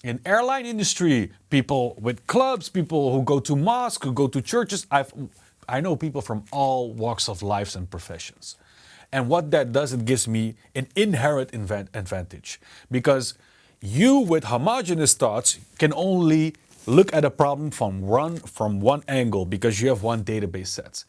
Speaker 2: in airline industry. People with clubs. People who go to mosques, who go to churches. I know people from all walks of lives and professions. And what that does, it gives me an inherent advantage. Because you with homogeneous thoughts can only look at a problem from one angle because you have one database set.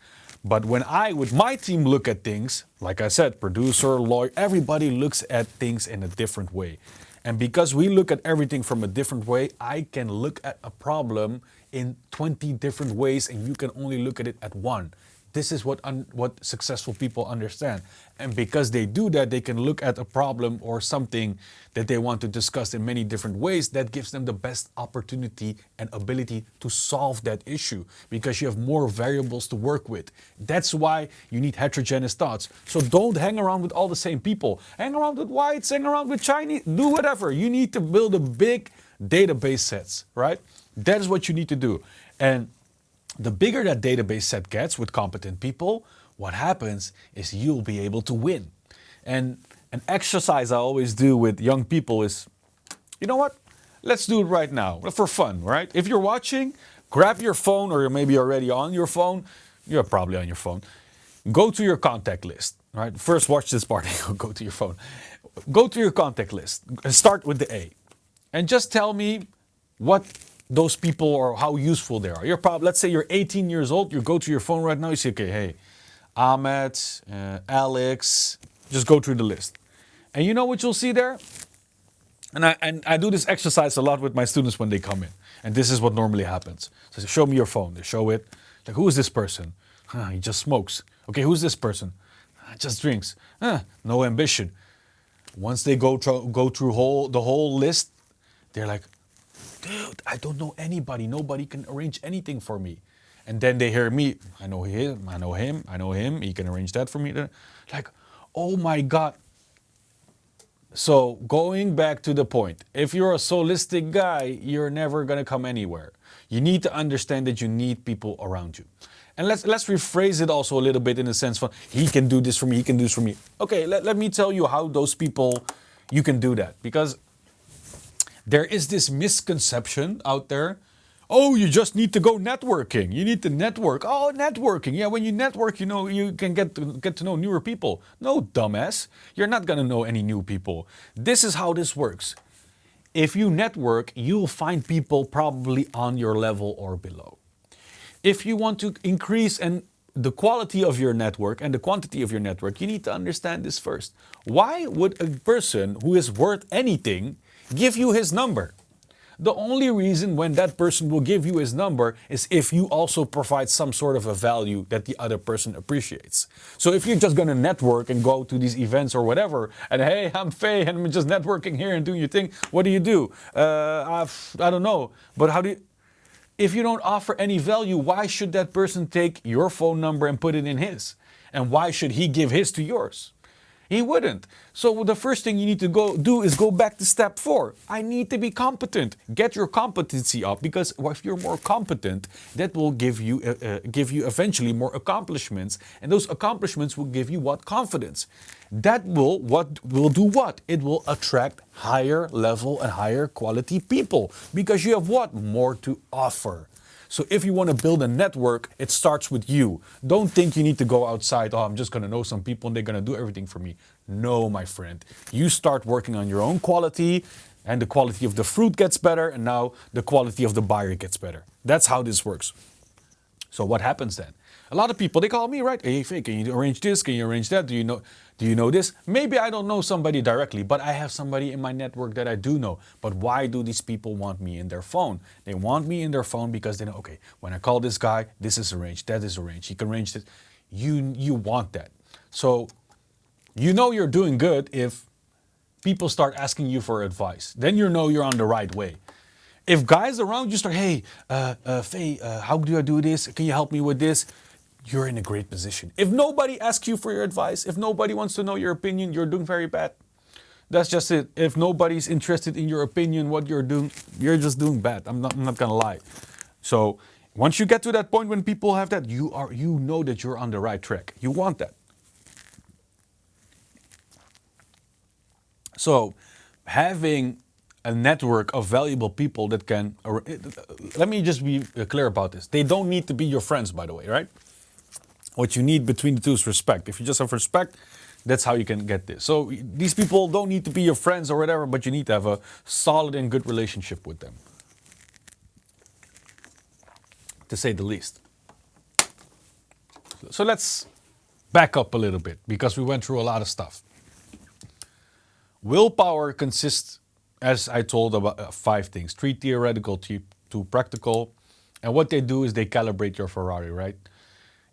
Speaker 2: But when I, with my team, look at things, like I said, producer, lawyer, everybody looks at things in a different way. And because we look at everything from a different way, I can look at a problem in 20 different ways and you can only look at it at one. This is what successful people understand. And because they do that, they can look at a problem or something that they want to discuss in many different ways. That gives them the best opportunity and ability to solve that issue because you have more variables to work with. That's why you need heterogeneous thoughts. So don't hang around with all the same people. Hang around with whites, hang around with Chinese, do whatever. You need to build a big database sets, right? That is what you need to do. And the bigger that database set gets with competent people, what happens is you'll be able to win. And an exercise I always do with young people is, you know what? Let's do it right now for fun, right? If you're watching, grab your phone or maybe already on your phone. You're probably on your phone. Go to your contact list, right? First watch this part and go to your phone. Go to your contact list and start with the A. And just tell me what those people or how useful they are. Let's say you're 18 years old, you go to your phone right now, you say, okay, hey, Ahmed, Alex, just go through the list. And you know what you'll see there? And I do this exercise a lot with my students when they come in. And this is what normally happens. So show me your phone. They show it. Like, who is this person? He just smokes. Okay, who's this person? Just drinks. No ambition. Once they go through the whole list, they're like, dude, I don't know anybody. Nobody can arrange anything for me. And then they hear me. I know him. I know him. I know him. He can arrange that for me. Like, oh my God. So going back to the point, if you're a solistic guy, you're never going to come anywhere. You need to understand that you need people around you. And let's rephrase it also a little bit in the sense of, he can do this for me, he can do this for me. Okay, let me tell you how those people, you can do that. Because There is this misconception out there. Oh, you just need to go networking. You need to network. Oh, networking. Yeah, when you network, you can get to know newer people. No, dumbass. You're not going to know any new people. This is how this works. If you network, you'll find people probably on your level or below. If you want to increase the quality of your network and the quantity of your network, you need to understand this first. Why would a person who is worth anything give you his number? The only reason when that person will give you his number is if you also provide some sort of a value that the other person appreciates. So if you're just going to network and go to these events or whatever, and hey, I'm Fey and I'm just networking here and doing your thing, what do? I don't know. But how do you... If you don't offer any value, why should that person take your phone number and put it in his? And why should he give his to yours? He wouldn't. So the first thing you need to do is go back to step 4. I need to be competent. Get your competency up, because if you're more competent, that will give you eventually more accomplishments, and those accomplishments will give you what? Confidence. That will do what? It will attract higher level and higher quality people, because you have what? More to offer. So if you want to build a network, it starts with you. Don't think you need to go outside. Oh, I'm just going to know some people and they're going to do everything for me. No, my friend. You start working on your own quality, and the quality of the fruit gets better, and now the quality of the buyer gets better. That's how this works. So what happens then? A lot of people, they call me, right? Hey, Fey, can you arrange this? Can you arrange that? Do you know this? Maybe I don't know somebody directly, but I have somebody in my network that I do know. But why do these people want me in their phone? They want me in their phone because they know, okay, when I call this guy, this is arranged, that is arranged. He can arrange this. You want that. So you know you're doing good if people start asking you for advice. Then you know you're on the right way. If guys around you start, hey, Fey, how do I do this? Can you help me with this? You're in a great position. If nobody asks you for your advice, if nobody wants to know your opinion, you're doing very bad. That's just it. If nobody's interested in your opinion, what you're doing, you're just doing bad. I'm not gonna lie. So once you get to that point when people have that, you know that you're on the right track. You want that. So having a network of valuable people that can, let me just be clear about this. They don't need to be your friends, by the way, right? What you need between the two is respect. If you just have respect, that's how you can get this. So these people don't need to be your friends or whatever, but you need to have a solid and good relationship with them, to say the least. So let's back up a little bit, because we went through a lot of stuff. Willpower consists, as I told, about 5 things. 3 theoretical, 2 practical. And what they do is they calibrate your Ferrari, right?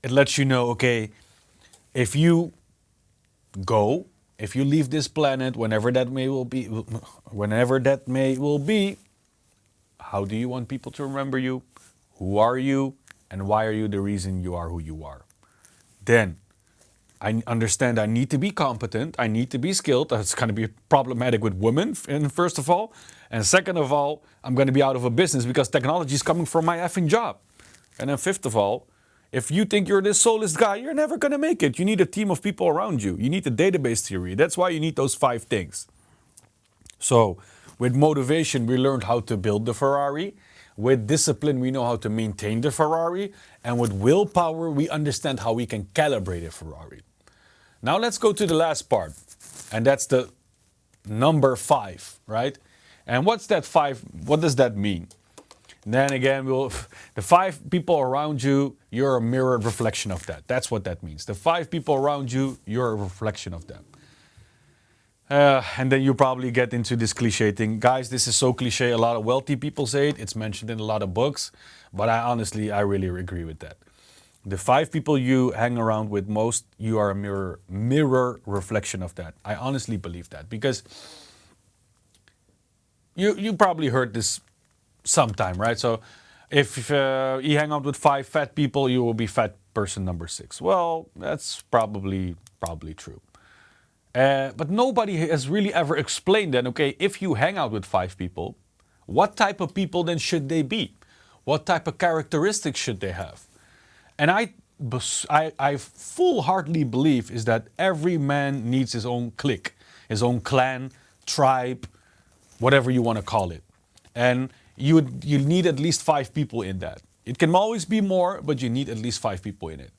Speaker 2: It lets you know, okay, if you leave this planet, whenever that may be, how do you want people to remember you? Who are you? And why are you the reason you are who you are? Then, I understand I need to be competent, I need to be skilled. That's going to be problematic with women, first of all. And second of all, I'm going to be out of a business because technology is coming from my effing job. And then fifth of all, if you think you're this soulless guy, you're never going to make it. You need a team of people around you. You need the database theory. That's why you need those 5 things. So with motivation, we learned how to build the Ferrari. With discipline, we know how to maintain the Ferrari. And with willpower, we understand how we can calibrate a Ferrari. Now let's go to the last part. And that's the number 5, right? And what's that 5? What does that mean? And then again, the 5 people around you, you're a mirrored reflection of that. That's what that means. The 5 people around you, you're a reflection of them. And then you probably get into this cliche thing. Guys, this is so cliche. A lot of wealthy people say it. It's mentioned in a lot of books. But I really agree with that. The 5 people you hang around with most, you are a mirror reflection of that. I honestly believe that. Because you probably heard this sometime, right? So if you hang out with 5 fat people, you will be fat person number 6. Well, that's probably true. But nobody has really ever explained then, okay, if you hang out with 5 people, what type of people then should they be? What type of characteristics should they have? And I full-heartedly believe is that every man needs his own clique, his own clan, tribe, whatever you want to call it. And you need at least 5 people in that. It can always be more, but you need at least 5 people in it.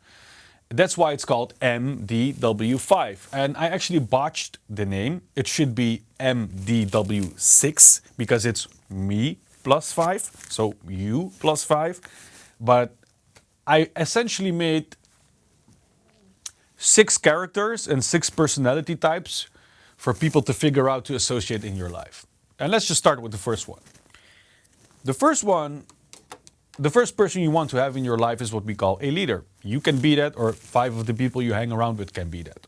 Speaker 2: That's why it's called MDW5. And I actually botched the name. It should be MDW6 because it's me plus 5, so you plus 5. But I essentially made 6 characters and 6 personality types for people to figure out to associate in your life. And let's just start with the first one. The first one, the first person you want to have in your life is what we call a leader. You can be that, or 5 of the people you hang around with can be that.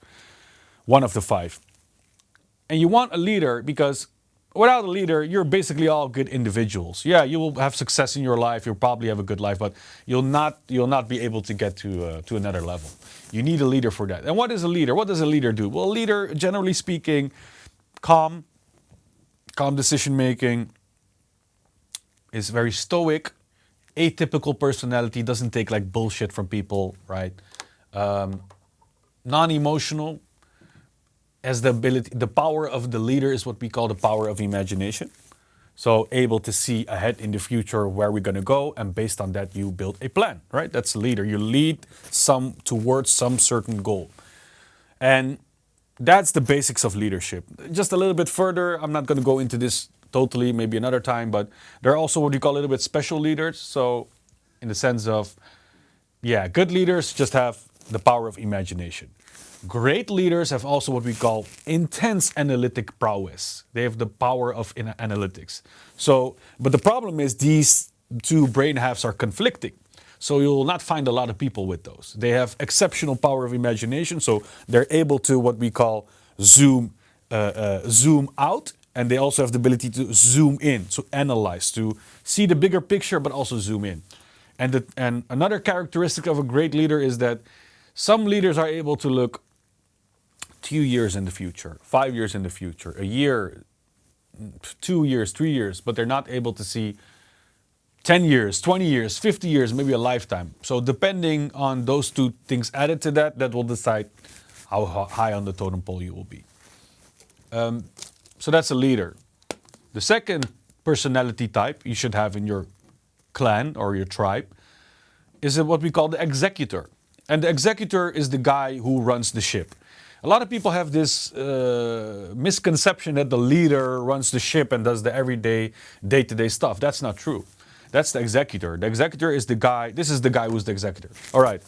Speaker 2: One of the 5. And you want a leader because without a leader, you're basically all good individuals. Yeah, you will have success in your life. You'll probably have a good life, but you'll not be able to get to another level. You need a leader for that. And what is a leader? What does a leader do? Well, a leader, generally speaking, calm decision making, is very stoic, atypical personality, doesn't take like bullshit from people, right? Non-emotional, has the ability, the power of the leader is what we call the power of imagination. So able to see ahead in the future where we're gonna go, and based on that you build a plan, right? That's the leader. You lead towards some certain goal. And that's the basics of leadership. Just a little bit further, I'm not gonna go into this totally, maybe another time, but there are also what you call a little bit special leaders. So in the sense of, yeah, good leaders just have the power of imagination. Great leaders have also what we call intense analytic prowess. They have the power of analytics. So, but the problem is these 2 brain halves are conflicting. So you'll not find a lot of people with those. They have exceptional power of imagination, so they're able to what we call zoom out, and they also have the ability to zoom in, so analyze, to see the bigger picture, but also zoom in. And another characteristic of a great leader is that some leaders are able to look 2 years in the future, 5 years in the future, a year, 2 years, 3 years, but they're not able to see 10 years, 20 years, 50 years, maybe a lifetime. So depending on those 2 things added to that, that will decide how high on the totem pole you will be. So that's a leader. The second personality type you should have in your clan or your tribe is what we call the executor. And the executor is the guy who runs the ship. A lot of people have this misconception that the leader runs the ship and does the everyday, day-to-day stuff. That's not true. That's the executor. The executor is the guy, this is the guy who's the executor. All right.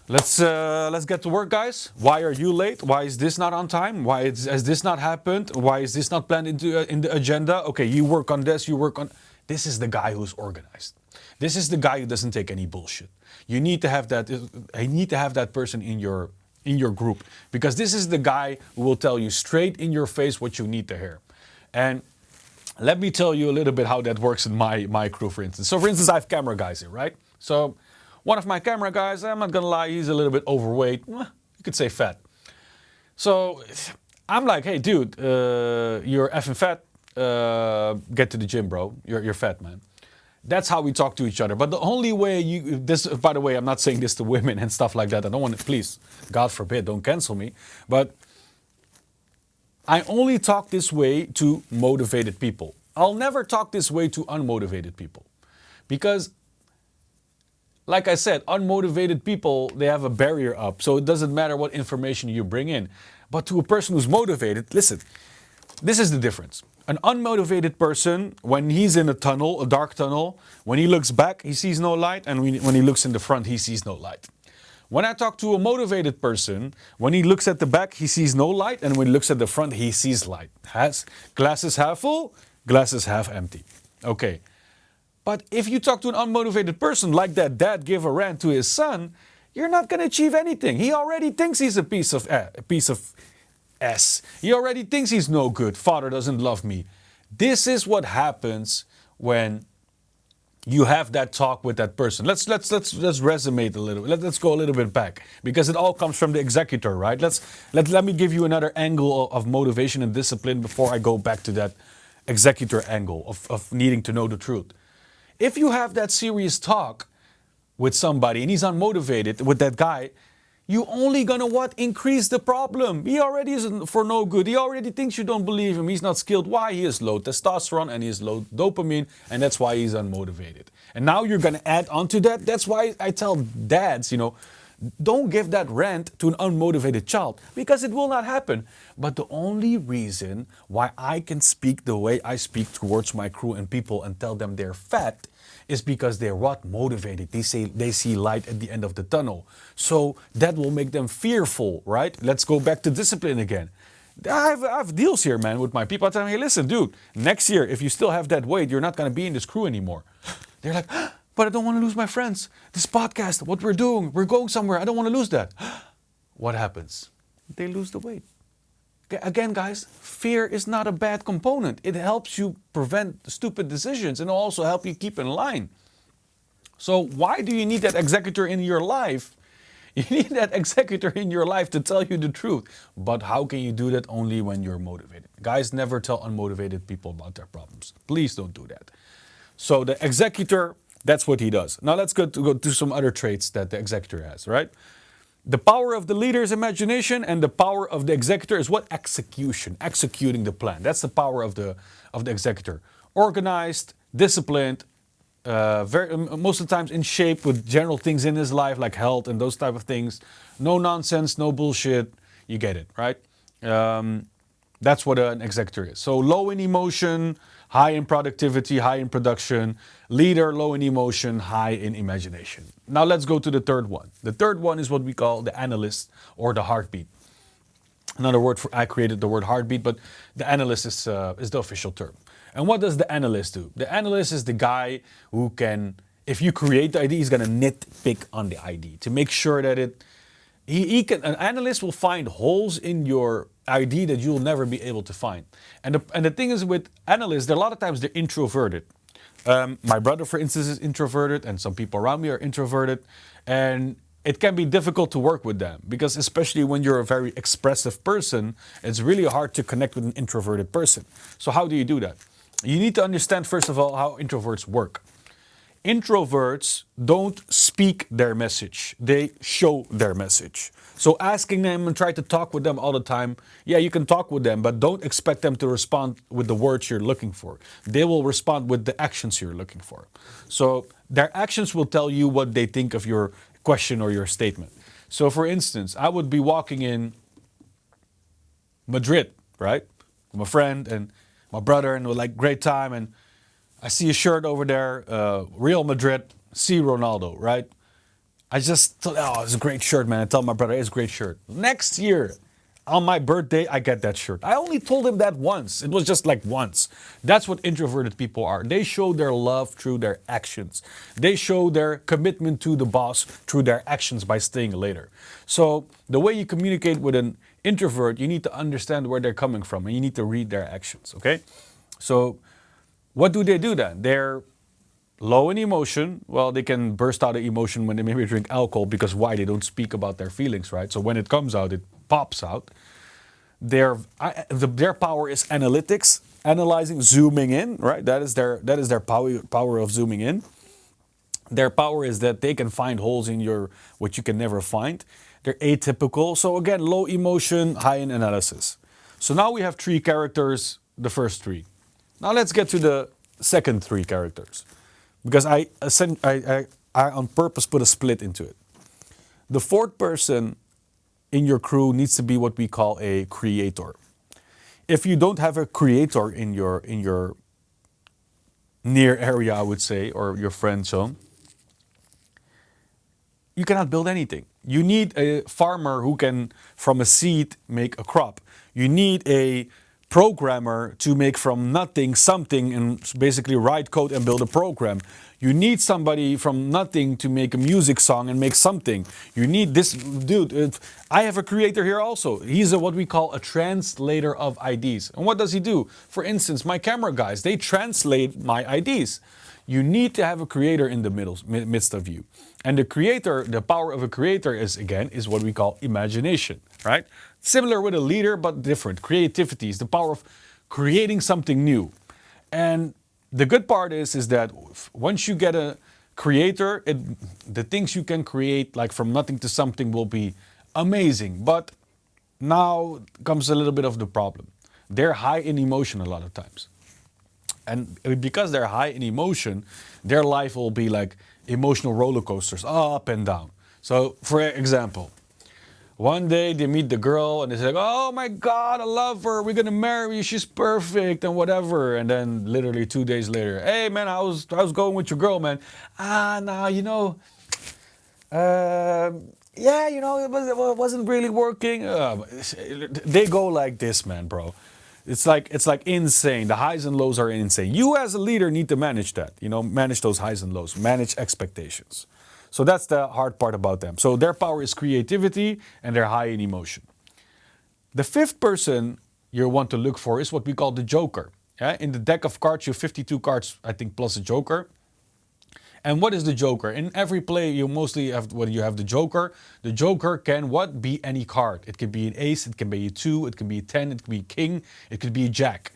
Speaker 2: Let's get to work, guys. Why are you late? Why is this not on time? Why has this not happened? Why is this not planned in the agenda? Okay, you work on this, you work on... This is the guy who's organized. This is the guy who doesn't take any bullshit. You need to have that, I need to have that person in your group, because this is the guy who will tell you straight in your face what you need to hear. And let me tell you a little bit how that works in my crew, for instance. So for instance, I have camera guys here, right? So one of my camera guys, I'm not gonna lie, he's a little bit overweight. You could say fat. So I'm like, hey dude, you're effing fat. Get to the gym, bro. You're fat, man. That's how we talk to each other. But the only way by the way, I'm not saying this to women and stuff like that. I don't want to, please, God forbid, don't cancel me. But I only talk this way to motivated people. I'll never talk this way to unmotivated people. Because, like I said, unmotivated people, they have a barrier up. So it doesn't matter what information you bring in. But to a person who's motivated, listen, this is the difference. An unmotivated person, when he's in a tunnel, a dark tunnel, when he looks back, he sees no light, and when he looks in the front, he sees no light. When I talk to a motivated person, when he looks at the back, he sees no light, and when he looks at the front, he sees light. Glasses half full, glasses half empty. Okay. But if you talk to an unmotivated person, like that dad give a rant to his son, you're not going to achieve anything. He already thinks he's a piece of S. He already thinks he's no good. Father doesn't love me. This is what happens when you have that talk with that person. Let's resumate a little. Let's go a little bit back, because it all comes from the executor, right? Let me give you another angle of motivation and discipline before I go back to that executor angle of needing to know the truth. If you have that serious talk with somebody and he's unmotivated with that guy, you only gonna what? Increase the problem. He already is for no good. He already thinks you don't believe him. He's not skilled. Why? He has low testosterone and he has low dopamine, and that's why he's unmotivated. And now you're gonna add on to that. That's why I tell dads, don't give that rant to an unmotivated child, because it will not happen. But the only reason why I can speak the way I speak towards my crew and people and tell them they're fat is because they're what? Motivated. They see light at the end of the tunnel. So that will make them fearful, right? Let's go back to discipline again. I have deals here, man, with my people. I tell them, hey, listen, dude, next year, if you still have that weight, you're not going to be in this crew anymore. They're like, but I don't want to lose my friends. This podcast, what we're doing, we're going somewhere. I don't want to lose that. What happens? They lose the weight. Again, guys, fear is not a bad component. It helps you prevent stupid decisions and also help you keep in line. So why do you need that executor in your life? You need that executor in your life to tell you the truth. But how can you do that? Only when you're motivated. Guys, never tell unmotivated people about their problems. Please don't do that. So the executor, that's what he does. Now let's go to some other traits that the executor has, right? The power of the leader is imagination, and the power of the executor is what? Execution, executing the plan. That's the power of the executor. Organized, disciplined, most of the times in shape with general things in his life like health and those type of things. No nonsense, no bullshit. You get it, right? That's what an executor is. So low in emotion, high in productivity, high in production. Leader, low in emotion, high in imagination. Now let's go to the third one. The third one is what we call the analyst or the heartbeat. Another word I created the word heartbeat, but the analyst is the official term. And what does the analyst do? The analyst is the guy who can, if you create the ID, he's going to nitpick on the ID to make sure that an analyst will find holes in your ID that you'll never be able to find. And the thing is with analysts, a lot of times they're introverted. My brother, for instance, is introverted, and some people around me are introverted. And it can be difficult to work with them because especially when you're a very expressive person, it's really hard to connect with an introverted person. So how do you do that? You need to understand, first of all, how introverts work. Introverts don't speak their message. They show their message. So asking them and try to talk with them all the time, yeah, you can talk with them, but don't expect them to respond with the words you're looking for. They will respond with the actions you're looking for. So their actions will tell you what they think of your question or your statement. So for instance, I would be walking in Madrid, right? With my friend and my brother, and we're like, great time, and I see a shirt over there, Real Madrid, see Ronaldo, right? I just thought, oh, it's a great shirt, man. I tell my brother, it's a great shirt. Next year, on my birthday, I get that shirt. I only told him that once. It was just like once. That's what introverted people are. They show their love through their actions. They show their commitment to the boss through their actions by staying later. So the way you communicate with an introvert, you need to understand where they're coming from and you need to read their actions, okay? So what do then? They're low in emotion. Well, they can burst out of emotion when they maybe drink alcohol because why? They don't speak about their feelings, right? So when it comes out, it pops out. Their power is analytics, analyzing, zooming in, right? That is their power of zooming in. Their power is that they can find holes in what you can never find. They're atypical. So again, low emotion, high in analysis. So now we have three characters, the first three. Now let's get to the second three characters, because I on purpose put a split into it. The fourth person in your crew needs to be what we call a creator. If you don't have a creator in your near area, I would say, or your friend zone, you cannot build anything. You need a farmer who can, from a seed, make a crop. You need a programmer to make from nothing something and basically write code and build a program. You need somebody from nothing to make a music song and make something. You need this dude. I have a creator here also. He's what we call a translator of IDs. And what does he do? For instance, my camera guys, they translate my IDs. You need to have a creator in the midst of you. And the creator, the power of a creator is what we call imagination, right? Similar with a leader, but different. Creativity is the power of creating something new. And the good part is that once you get a creator, the things you can create, like from nothing to something, will be amazing. But now comes a little bit of the problem. They're high in emotion a lot of times. And because they're high in emotion, their life will be like emotional roller coasters, up and down. So, for example, one day they meet the girl and they say, oh my God, I love her. We're going to marry. She's perfect and whatever. And then literally 2 days later, hey man, how's going with your girl, man? Nah, yeah, it wasn't really working. They go like this, man, bro. It's like insane. The highs and lows are insane. You as a leader need to manage that. Manage those highs and lows. Manage expectations. So that's the hard part about them. So their power is creativity and they're high in emotion. The fifth person you want to look for is what we call the joker. Yeah? In the deck of cards, you have 52 cards, I think, plus a joker. And what is the joker? In every play, you mostly have, when you have the joker can what? Be any card. It could be an ace, it can be a 2, it can be a 10, it could be a king, it could be a jack.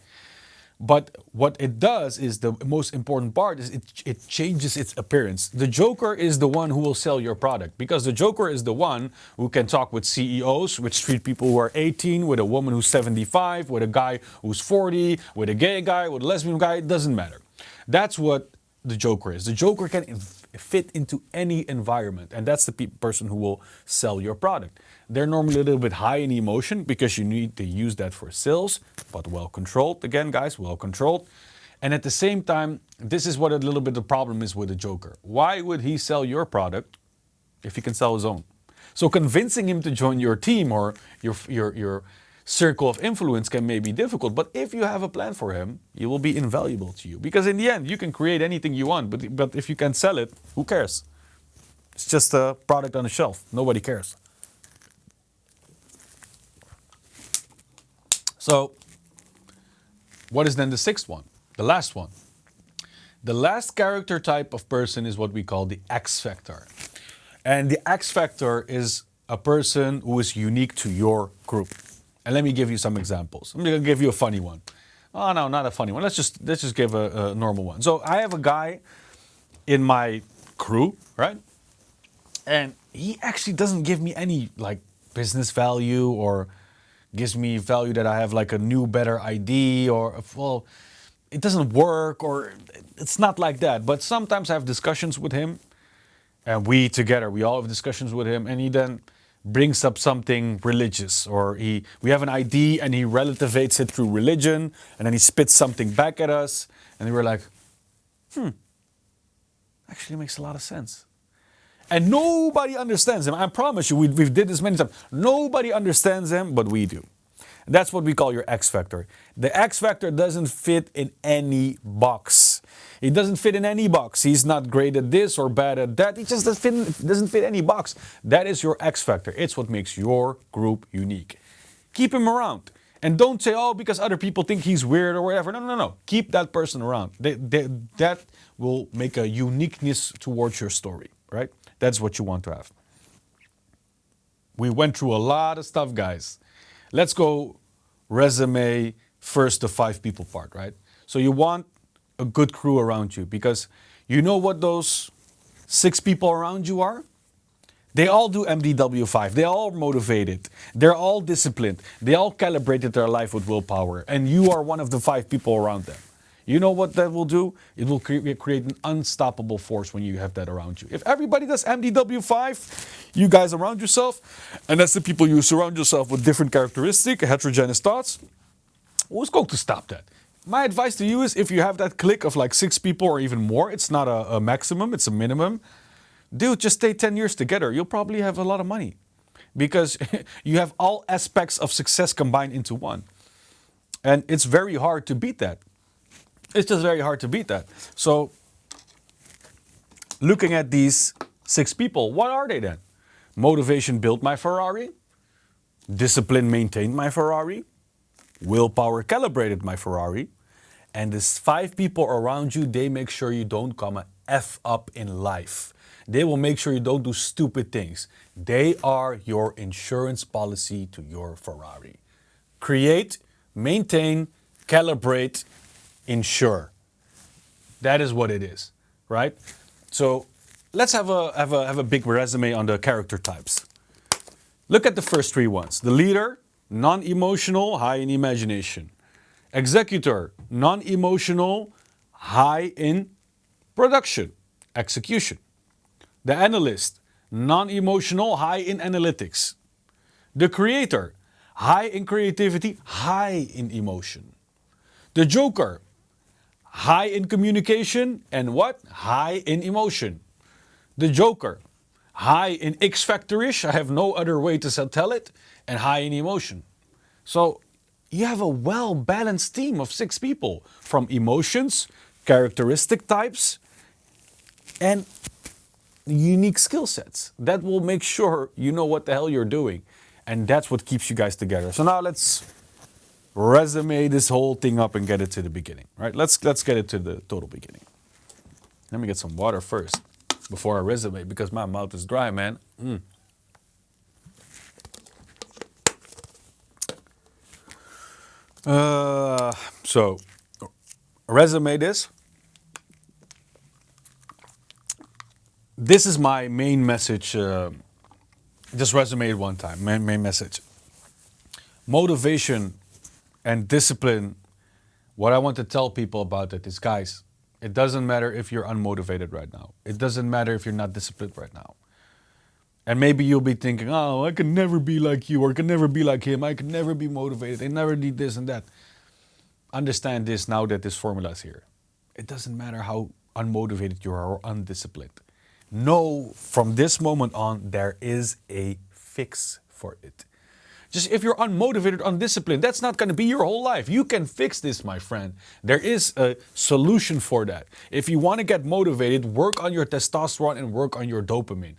Speaker 2: But what it does is, the most important part is it changes its appearance. The joker is the one who will sell your product, because the joker is the one who can talk with CEOs, with street people who are 18, with a woman who's 75, with a guy who's 40, with a gay guy, with a lesbian guy, it doesn't matter. That's what the joker is. The joker can fit into any environment, and that's the person who will sell your product. They're normally a little bit high in emotion because you need to use that for sales, but well controlled. Again, guys, well controlled. And at the same time, this is what a little bit the problem is with the joker. Why would he sell your product if he can sell his own? So convincing him to join your team or your circle of influence can maybe be difficult, but if you have a plan for him, he will be invaluable to you. Because in the end, you can create anything you want, but if you can't sell it, who cares? It's just a product on the shelf. Nobody cares. So, what is then the sixth one? The last one. The last character type of person is what we call the X factor. And the X factor is a person who is unique to your group. And let me give you some examples. I'm going to give you a funny one. Oh, no, not a funny one. Let's just give a normal one. So I have a guy in my crew, right? And he actually doesn't give me any like business value or gives me value that I have like a new, better idea, or, well, it doesn't work, or it's not like that. But sometimes I have discussions with him, and we all have discussions with him, and he then brings up something religious, or we have an idea and he relativates it through religion, and then he spits something back at us, and we're like, actually makes a lot of sense. And nobody understands him. I promise you, we've did this many times. Nobody understands him, but we do. And that's what we call your X factor. The X factor doesn't fit in any box. He doesn't fit in any box. He's not great at this or bad at that. He just doesn't fit any box. That is your X factor. It's what makes your group unique. Keep him around. And don't say, oh, because other people think he's weird or whatever. No. Keep that person around. That will make a uniqueness towards your story, right? That's what you want to have. We went through a lot of stuff, guys. Let's go resume first, the 5 people part, right? So you want a good crew around you, because you know what those 6 people around you are? They all do MDW5. They're all motivated. They're all disciplined. They all calibrated their life with willpower. And you are one of the 5 people around them. You know what that will do? It will create an unstoppable force when you have that around you. If everybody does MDW5, you guys around yourself, and that's the people you surround yourself with different characteristics, heterogeneous thoughts, who's going to stop that? My advice to you is, if you have that clique of like 6 people or even more, it's not a maximum, it's a minimum. Dude, just stay 10 years together. You'll probably have a lot of money, because you have all aspects of success combined into one. And it's very hard to beat that. It's just very hard to beat that. So, looking at these 6 people, what are they then? Motivation built my Ferrari. Discipline maintained my Ferrari. Willpower calibrated my Ferrari. And these 5 people around you, they make sure you don't come a F up in life. They will make sure you don't do stupid things. They are your insurance policy to your Ferrari. Create, maintain, calibrate, insure. That is what it is, right? So let's have a big resume on the character types. Look at the first three ones. The leader, non-emotional, high in imagination. Executor, non-emotional, high in production, execution. The analyst, non-emotional, high in analytics. The creator, high in creativity, high in emotion. The joker, high in communication, and what? High in emotion. The joker, high in X factor-ish, I have no other way to tell it, and high in emotion. So you have a well-balanced team of 6 people from emotions, characteristic types, and unique skill sets. That will make sure you know what the hell you're doing. And that's what keeps you guys together. So now let's resume this whole thing up and get it to the beginning, right? Let's get it to the total beginning. Let me get some water first before I resume because my mouth is dry, man. So resume this. This is my main message. Just resume it one time. Main message. Motivation and discipline. What I want to tell people about it is, guys, it doesn't matter if you're unmotivated right now. It doesn't matter if you're not disciplined right now. And maybe you'll be thinking, oh, I can never be like you, or I can never be like him. I can never be motivated. I never need this and that. Understand this now that this formula is here. It doesn't matter how unmotivated you are or undisciplined. Know from this moment on, there is a fix for it. Just if you're unmotivated, undisciplined, that's not going to be your whole life. You can fix this, my friend. There is a solution for that. If you want to get motivated, work on your testosterone and work on your dopamine.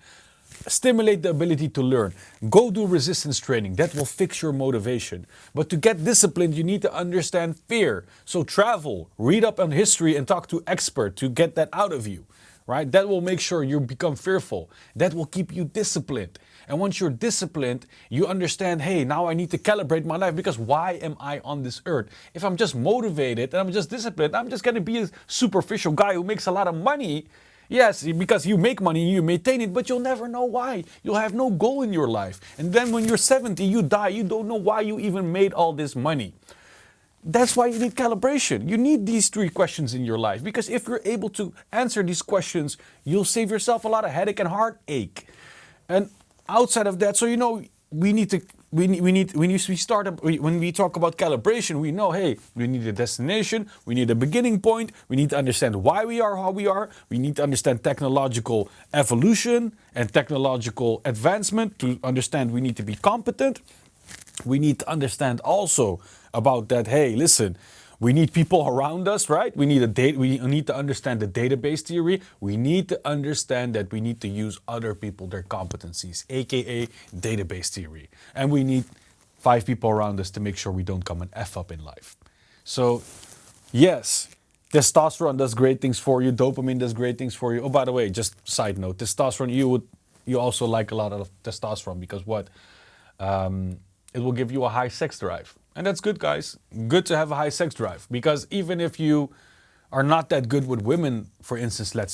Speaker 2: Stimulate the ability to learn. Go do resistance training. That will fix your motivation. But to get disciplined, you need to understand fear. So travel, read up on history and talk to experts to get that out of you. Right? That will make sure you become fearful. That will keep you disciplined. And once you're disciplined, you understand, hey, now I need to calibrate my life because why am I on this earth? If I'm just motivated and I'm just disciplined, I'm just going to be a superficial guy who makes a lot of money. Yes, because you make money, you maintain it, but you'll never know why. You'll have no goal in your life. And then when you're 70, you die. You don't know why you even made all this money. That's why you need calibration. You need these 3 questions in your life because if you're able to answer these questions, you'll save yourself a lot of headache and heartache. And outside of that, so you know, when we talk about calibration, we know, hey, we need a destination, we need a beginning point, we need to understand why we are how we are, we need to understand technological evolution and technological advancement to understand we need to be competent. We need to understand also about that, hey, listen, we need people around us, right? We need to understand the database theory. We need to understand that we need to use other people, their competencies, aka database theory. And we need 5 people around us to make sure we don't come and F up in life. So, yes, testosterone does great things for you. Dopamine does great things for you. Oh, by the way, just side note, testosterone, you also like a lot of testosterone because what? It will give you a high sex drive. And that's good, guys. Good to have a high sex drive. Because even if you are not that good with women, for instance, let's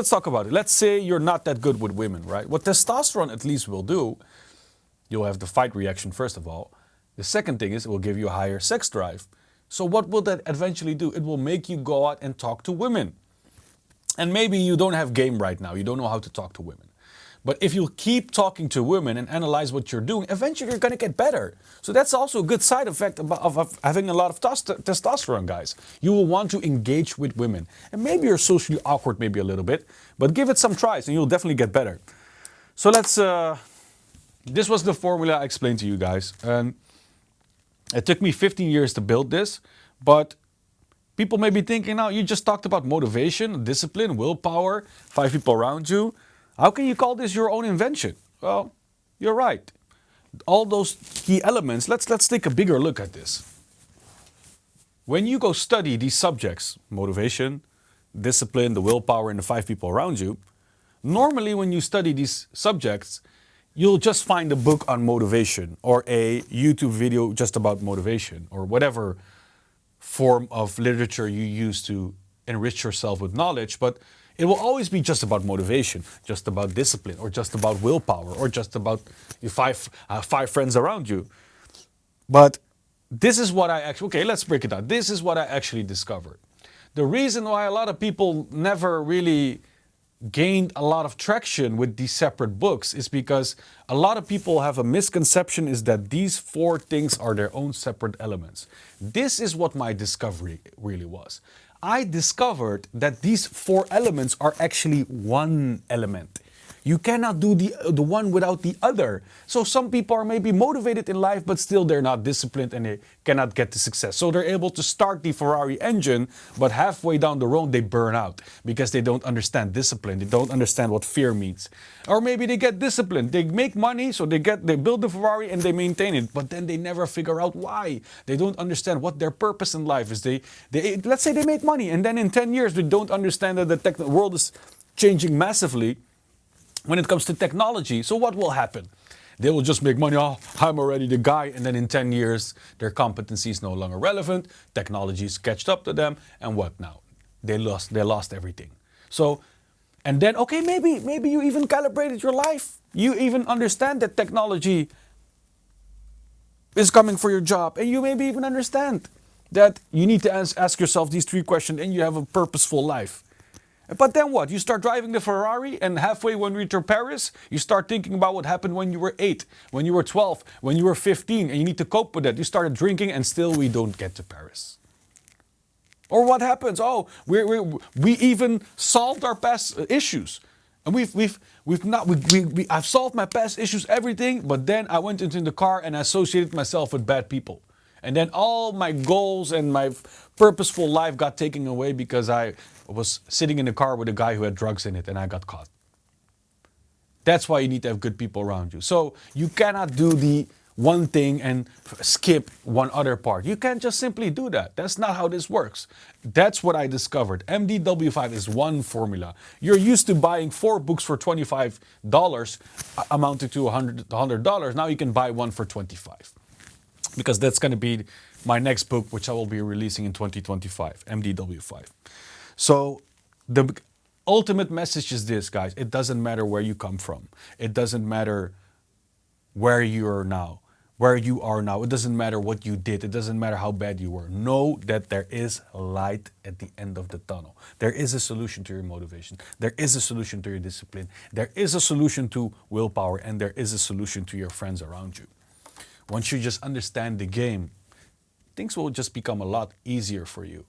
Speaker 2: talk about it. Let's say you're not that good with women, right? What testosterone at least will do, you'll have the fight reaction first of all. The second thing is it will give you a higher sex drive. So what will that eventually do? It will make you go out and talk to women. And maybe you don't have game right now. You don't know how to talk to women. But if you keep talking to women and analyze what you're doing, eventually you're going to get better. So that's also a good side effect of having a lot of testosterone, guys. You will want to engage with women. And maybe you're socially awkward, maybe a little bit, but give it some tries and you'll definitely get better. So this was the formula I explained to you guys. And it took me 15 years to build this, but people may be thinking, now you just talked about motivation, discipline, willpower, 5 people around you. How can you call this your own invention? Well, you're right. All those key elements, let's take a bigger look at this. When you go study these subjects, motivation, discipline, the willpower, and the 5 people around you, normally when you study these subjects, you'll just find a book on motivation or a YouTube video just about motivation or whatever form of literature you use to enrich yourself with knowledge. But It will always be just about motivation, just about discipline, or just about willpower, or just about your five friends around you. But this is what I actually, okay, let's break it down. This is what I actually discovered. The reason why a lot of people never really gained a lot of traction with these separate books is because a lot of people have a misconception is that these four things are their own separate elements. This is what my discovery really was. I discovered that these four elements are actually one element. You cannot do the one without the other. So some people are maybe motivated in life, but still they're not disciplined and they cannot get to success. So they're able to start the Ferrari engine, but halfway down the road they burn out because they don't understand discipline. They don't understand what fear means. Or maybe they get disciplined. They make money, so they build the Ferrari and they maintain it, but then they never figure out why. They don't understand what their purpose in life is. Let's say they make money, and then in 10 years they don't understand that the world is changing massively when it comes to technology. So what will happen? They will just make money. Oh, I'm already the guy. And then in 10 years, their competency is no longer relevant. Technology's catched up to them. And what now? They lost everything. So, and then, okay, maybe you even calibrated your life. You even understand that technology is coming for your job. And you maybe even understand that you need to ask yourself these three questions and you have a purposeful life. But then what? You start driving the Ferrari, and halfway when we reach Paris, you start thinking about what happened when you were 8, when you were 12, when you were 15, and you need to cope with that. You started drinking, and still we don't get to Paris. Or what happens? Oh, we even solved our past issues, and I've solved my past issues, everything. But then I went into the car and associated myself with bad people. And then all my goals and my purposeful life got taken away because I was sitting in the car with a guy who had drugs in it and I got caught. That's why you need to have good people around you. So you cannot do the one thing and skip one other part. You can't just simply do that. That's not how this works. That's what I discovered. MDW5 is one formula. You're used to buying 4 books for $25, amounting to $100. Now you can buy one for $25. Because that's going to be my next book, which I will be releasing in 2025, MDW5. So the ultimate message is this, guys. It doesn't matter where you come from. It doesn't matter where you are now. It doesn't matter what you did. It doesn't matter how bad you were. Know that there is light at the end of the tunnel. There is a solution to your motivation. There is a solution to your discipline. There is a solution to willpower. And there is a solution to your friends around you. Once you just understand the game, things will just become a lot easier for you.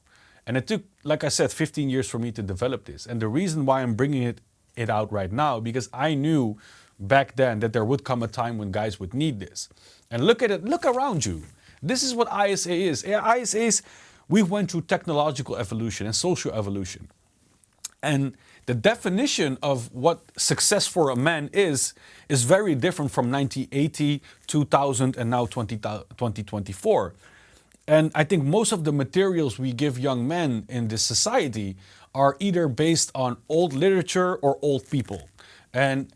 Speaker 2: And it took, like I said, 15 years for me to develop this. And the reason why I'm bringing it out right now, because I knew back then that there would come a time when guys would need this. And look at it, look around you. This is what ISA is. ISA is, we went through technological evolution and social evolution. And the definition of what success for a man is very different from 1980, 2000, and now 2024. And I think most of the materials we give young men in this society are either based on old literature or old people. And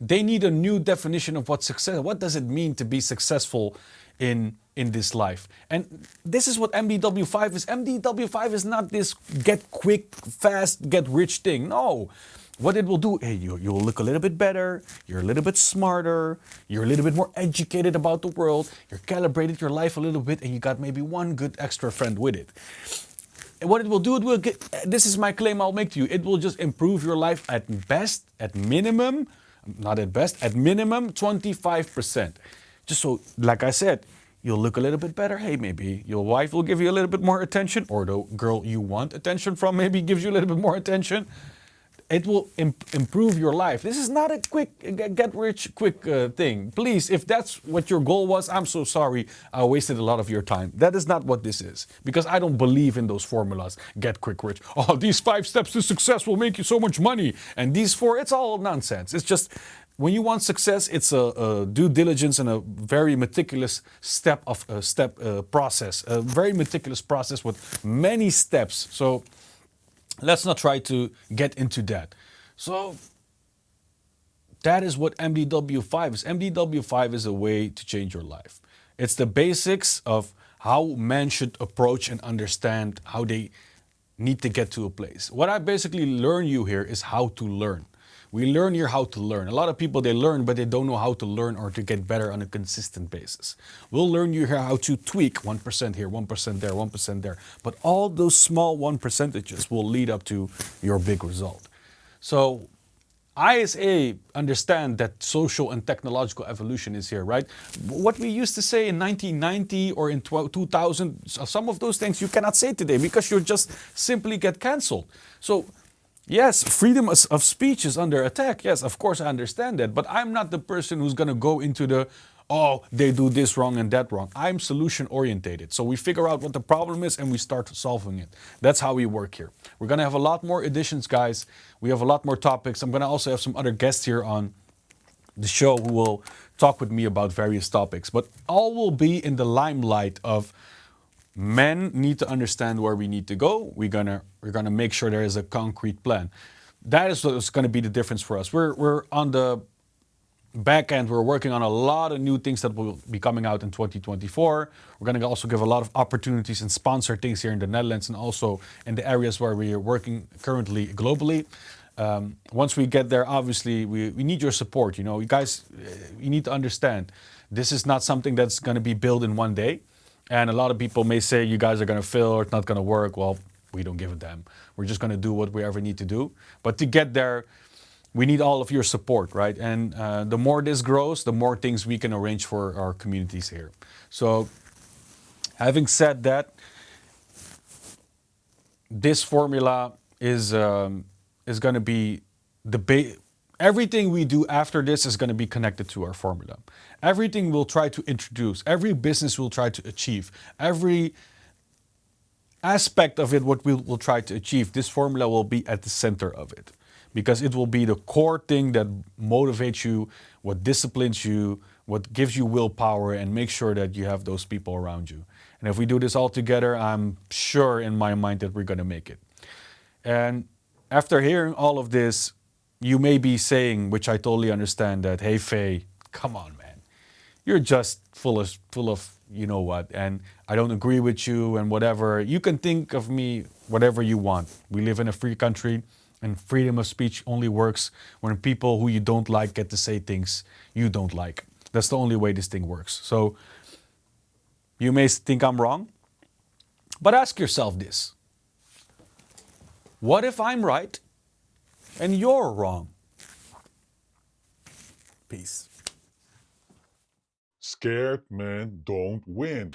Speaker 2: they need a new definition of what success, what does it mean to be successful in this life. And this is what MDW5 is. MDW5 is not this get quick, fast, get rich thing. No. What it will do, hey, you'll look a little bit better, you're a little bit smarter, you're a little bit more educated about the world, you're calibrated your life a little bit, and you got maybe one good extra friend with it. And what it will do, this is my claim I'll make to you, it will just improve your life at best, at minimum, not at best, at minimum 25%. Just so, like I said, you'll look a little bit better. Hey, maybe your wife will give you a little bit more attention, or the girl you want attention from maybe gives you a little bit more attention. It will improve your life. This is not a quick, get rich quick thing. Please, if that's what your goal was, I'm so sorry. I wasted a lot of your time. That is not what this is. Because I don't believe in those formulas. Get quick rich. Oh, these 5 steps to success will make you so much money. And these 4, it's all nonsense. It's just, when you want success, it's a due diligence and a very meticulous process. A very meticulous process with many steps. So let's not try to get into that. So that is what MDW5 is. MDW5 is a way to change your life. It's the basics of how men should approach and understand how they need to get to a place. What I basically learn you here is how to learn. We learn here how to learn. A lot of people, they learn, but they don't know how to learn or to get better on a consistent basis. We'll learn you here how to tweak 1% here, 1% there, 1% there. But all those small 1%s will lead up to your big result. So ISA understand that social and technological evolution is here, right? What we used to say in 1990 or in 2000, some of those things you cannot say today because you just simply get canceled. So yes, freedom of speech is under attack. Yes, of course I understand that. But I'm not the person who's going to go into the, oh, they do this wrong and that wrong. I'm solution orientated. So we figure out what the problem is and we start solving it. That's how we work here. We're going to have a lot more editions, guys. We have a lot more topics. I'm going to also have some other guests here on the show who will talk with me about various topics. But all will be in the limelight of men need to understand where we need to go. We're gonna make sure there is a concrete plan. That is what's going to be the difference for us. We're on the back end. We're working on a lot of new things that will be coming out in 2024. We're going to also give a lot of opportunities and sponsor things here in the Netherlands and also in the areas where we are working currently globally. Once we get there, obviously, we need your support. You know, you guys, you need to understand this is not something that's going to be built in one day. And a lot of people may say you guys are going to fail or it's not going to work. Well, we don't give a damn. We're just going to do what we ever need to do. But to get there, we need all of your support, right? And the more this grows, the more things we can arrange for our communities here. So having said that, this formula is going to be the everything we do after this is going to be connected to our formula. Everything we'll try to introduce, every business we'll try to achieve, every aspect of it, what we'll try to achieve, this formula will be at the center of it. Because it will be the core thing that motivates you, what disciplines you, what gives you willpower, and make sure that you have those people around you. And if we do this all together, I'm sure in my mind that we're going to make it. And after hearing all of this, you may be saying, which I totally understand, that, hey, Fey, come on, man. You're just full of you know what, and I don't agree with you and whatever. You can think of me whatever you want. We live in a free country, and freedom of speech only works when people who you don't like get to say things you don't like. That's the only way this thing works. So you may think I'm wrong, but ask yourself this. What if I'm right and you're wrong? Peace.
Speaker 1: Scared men don't win.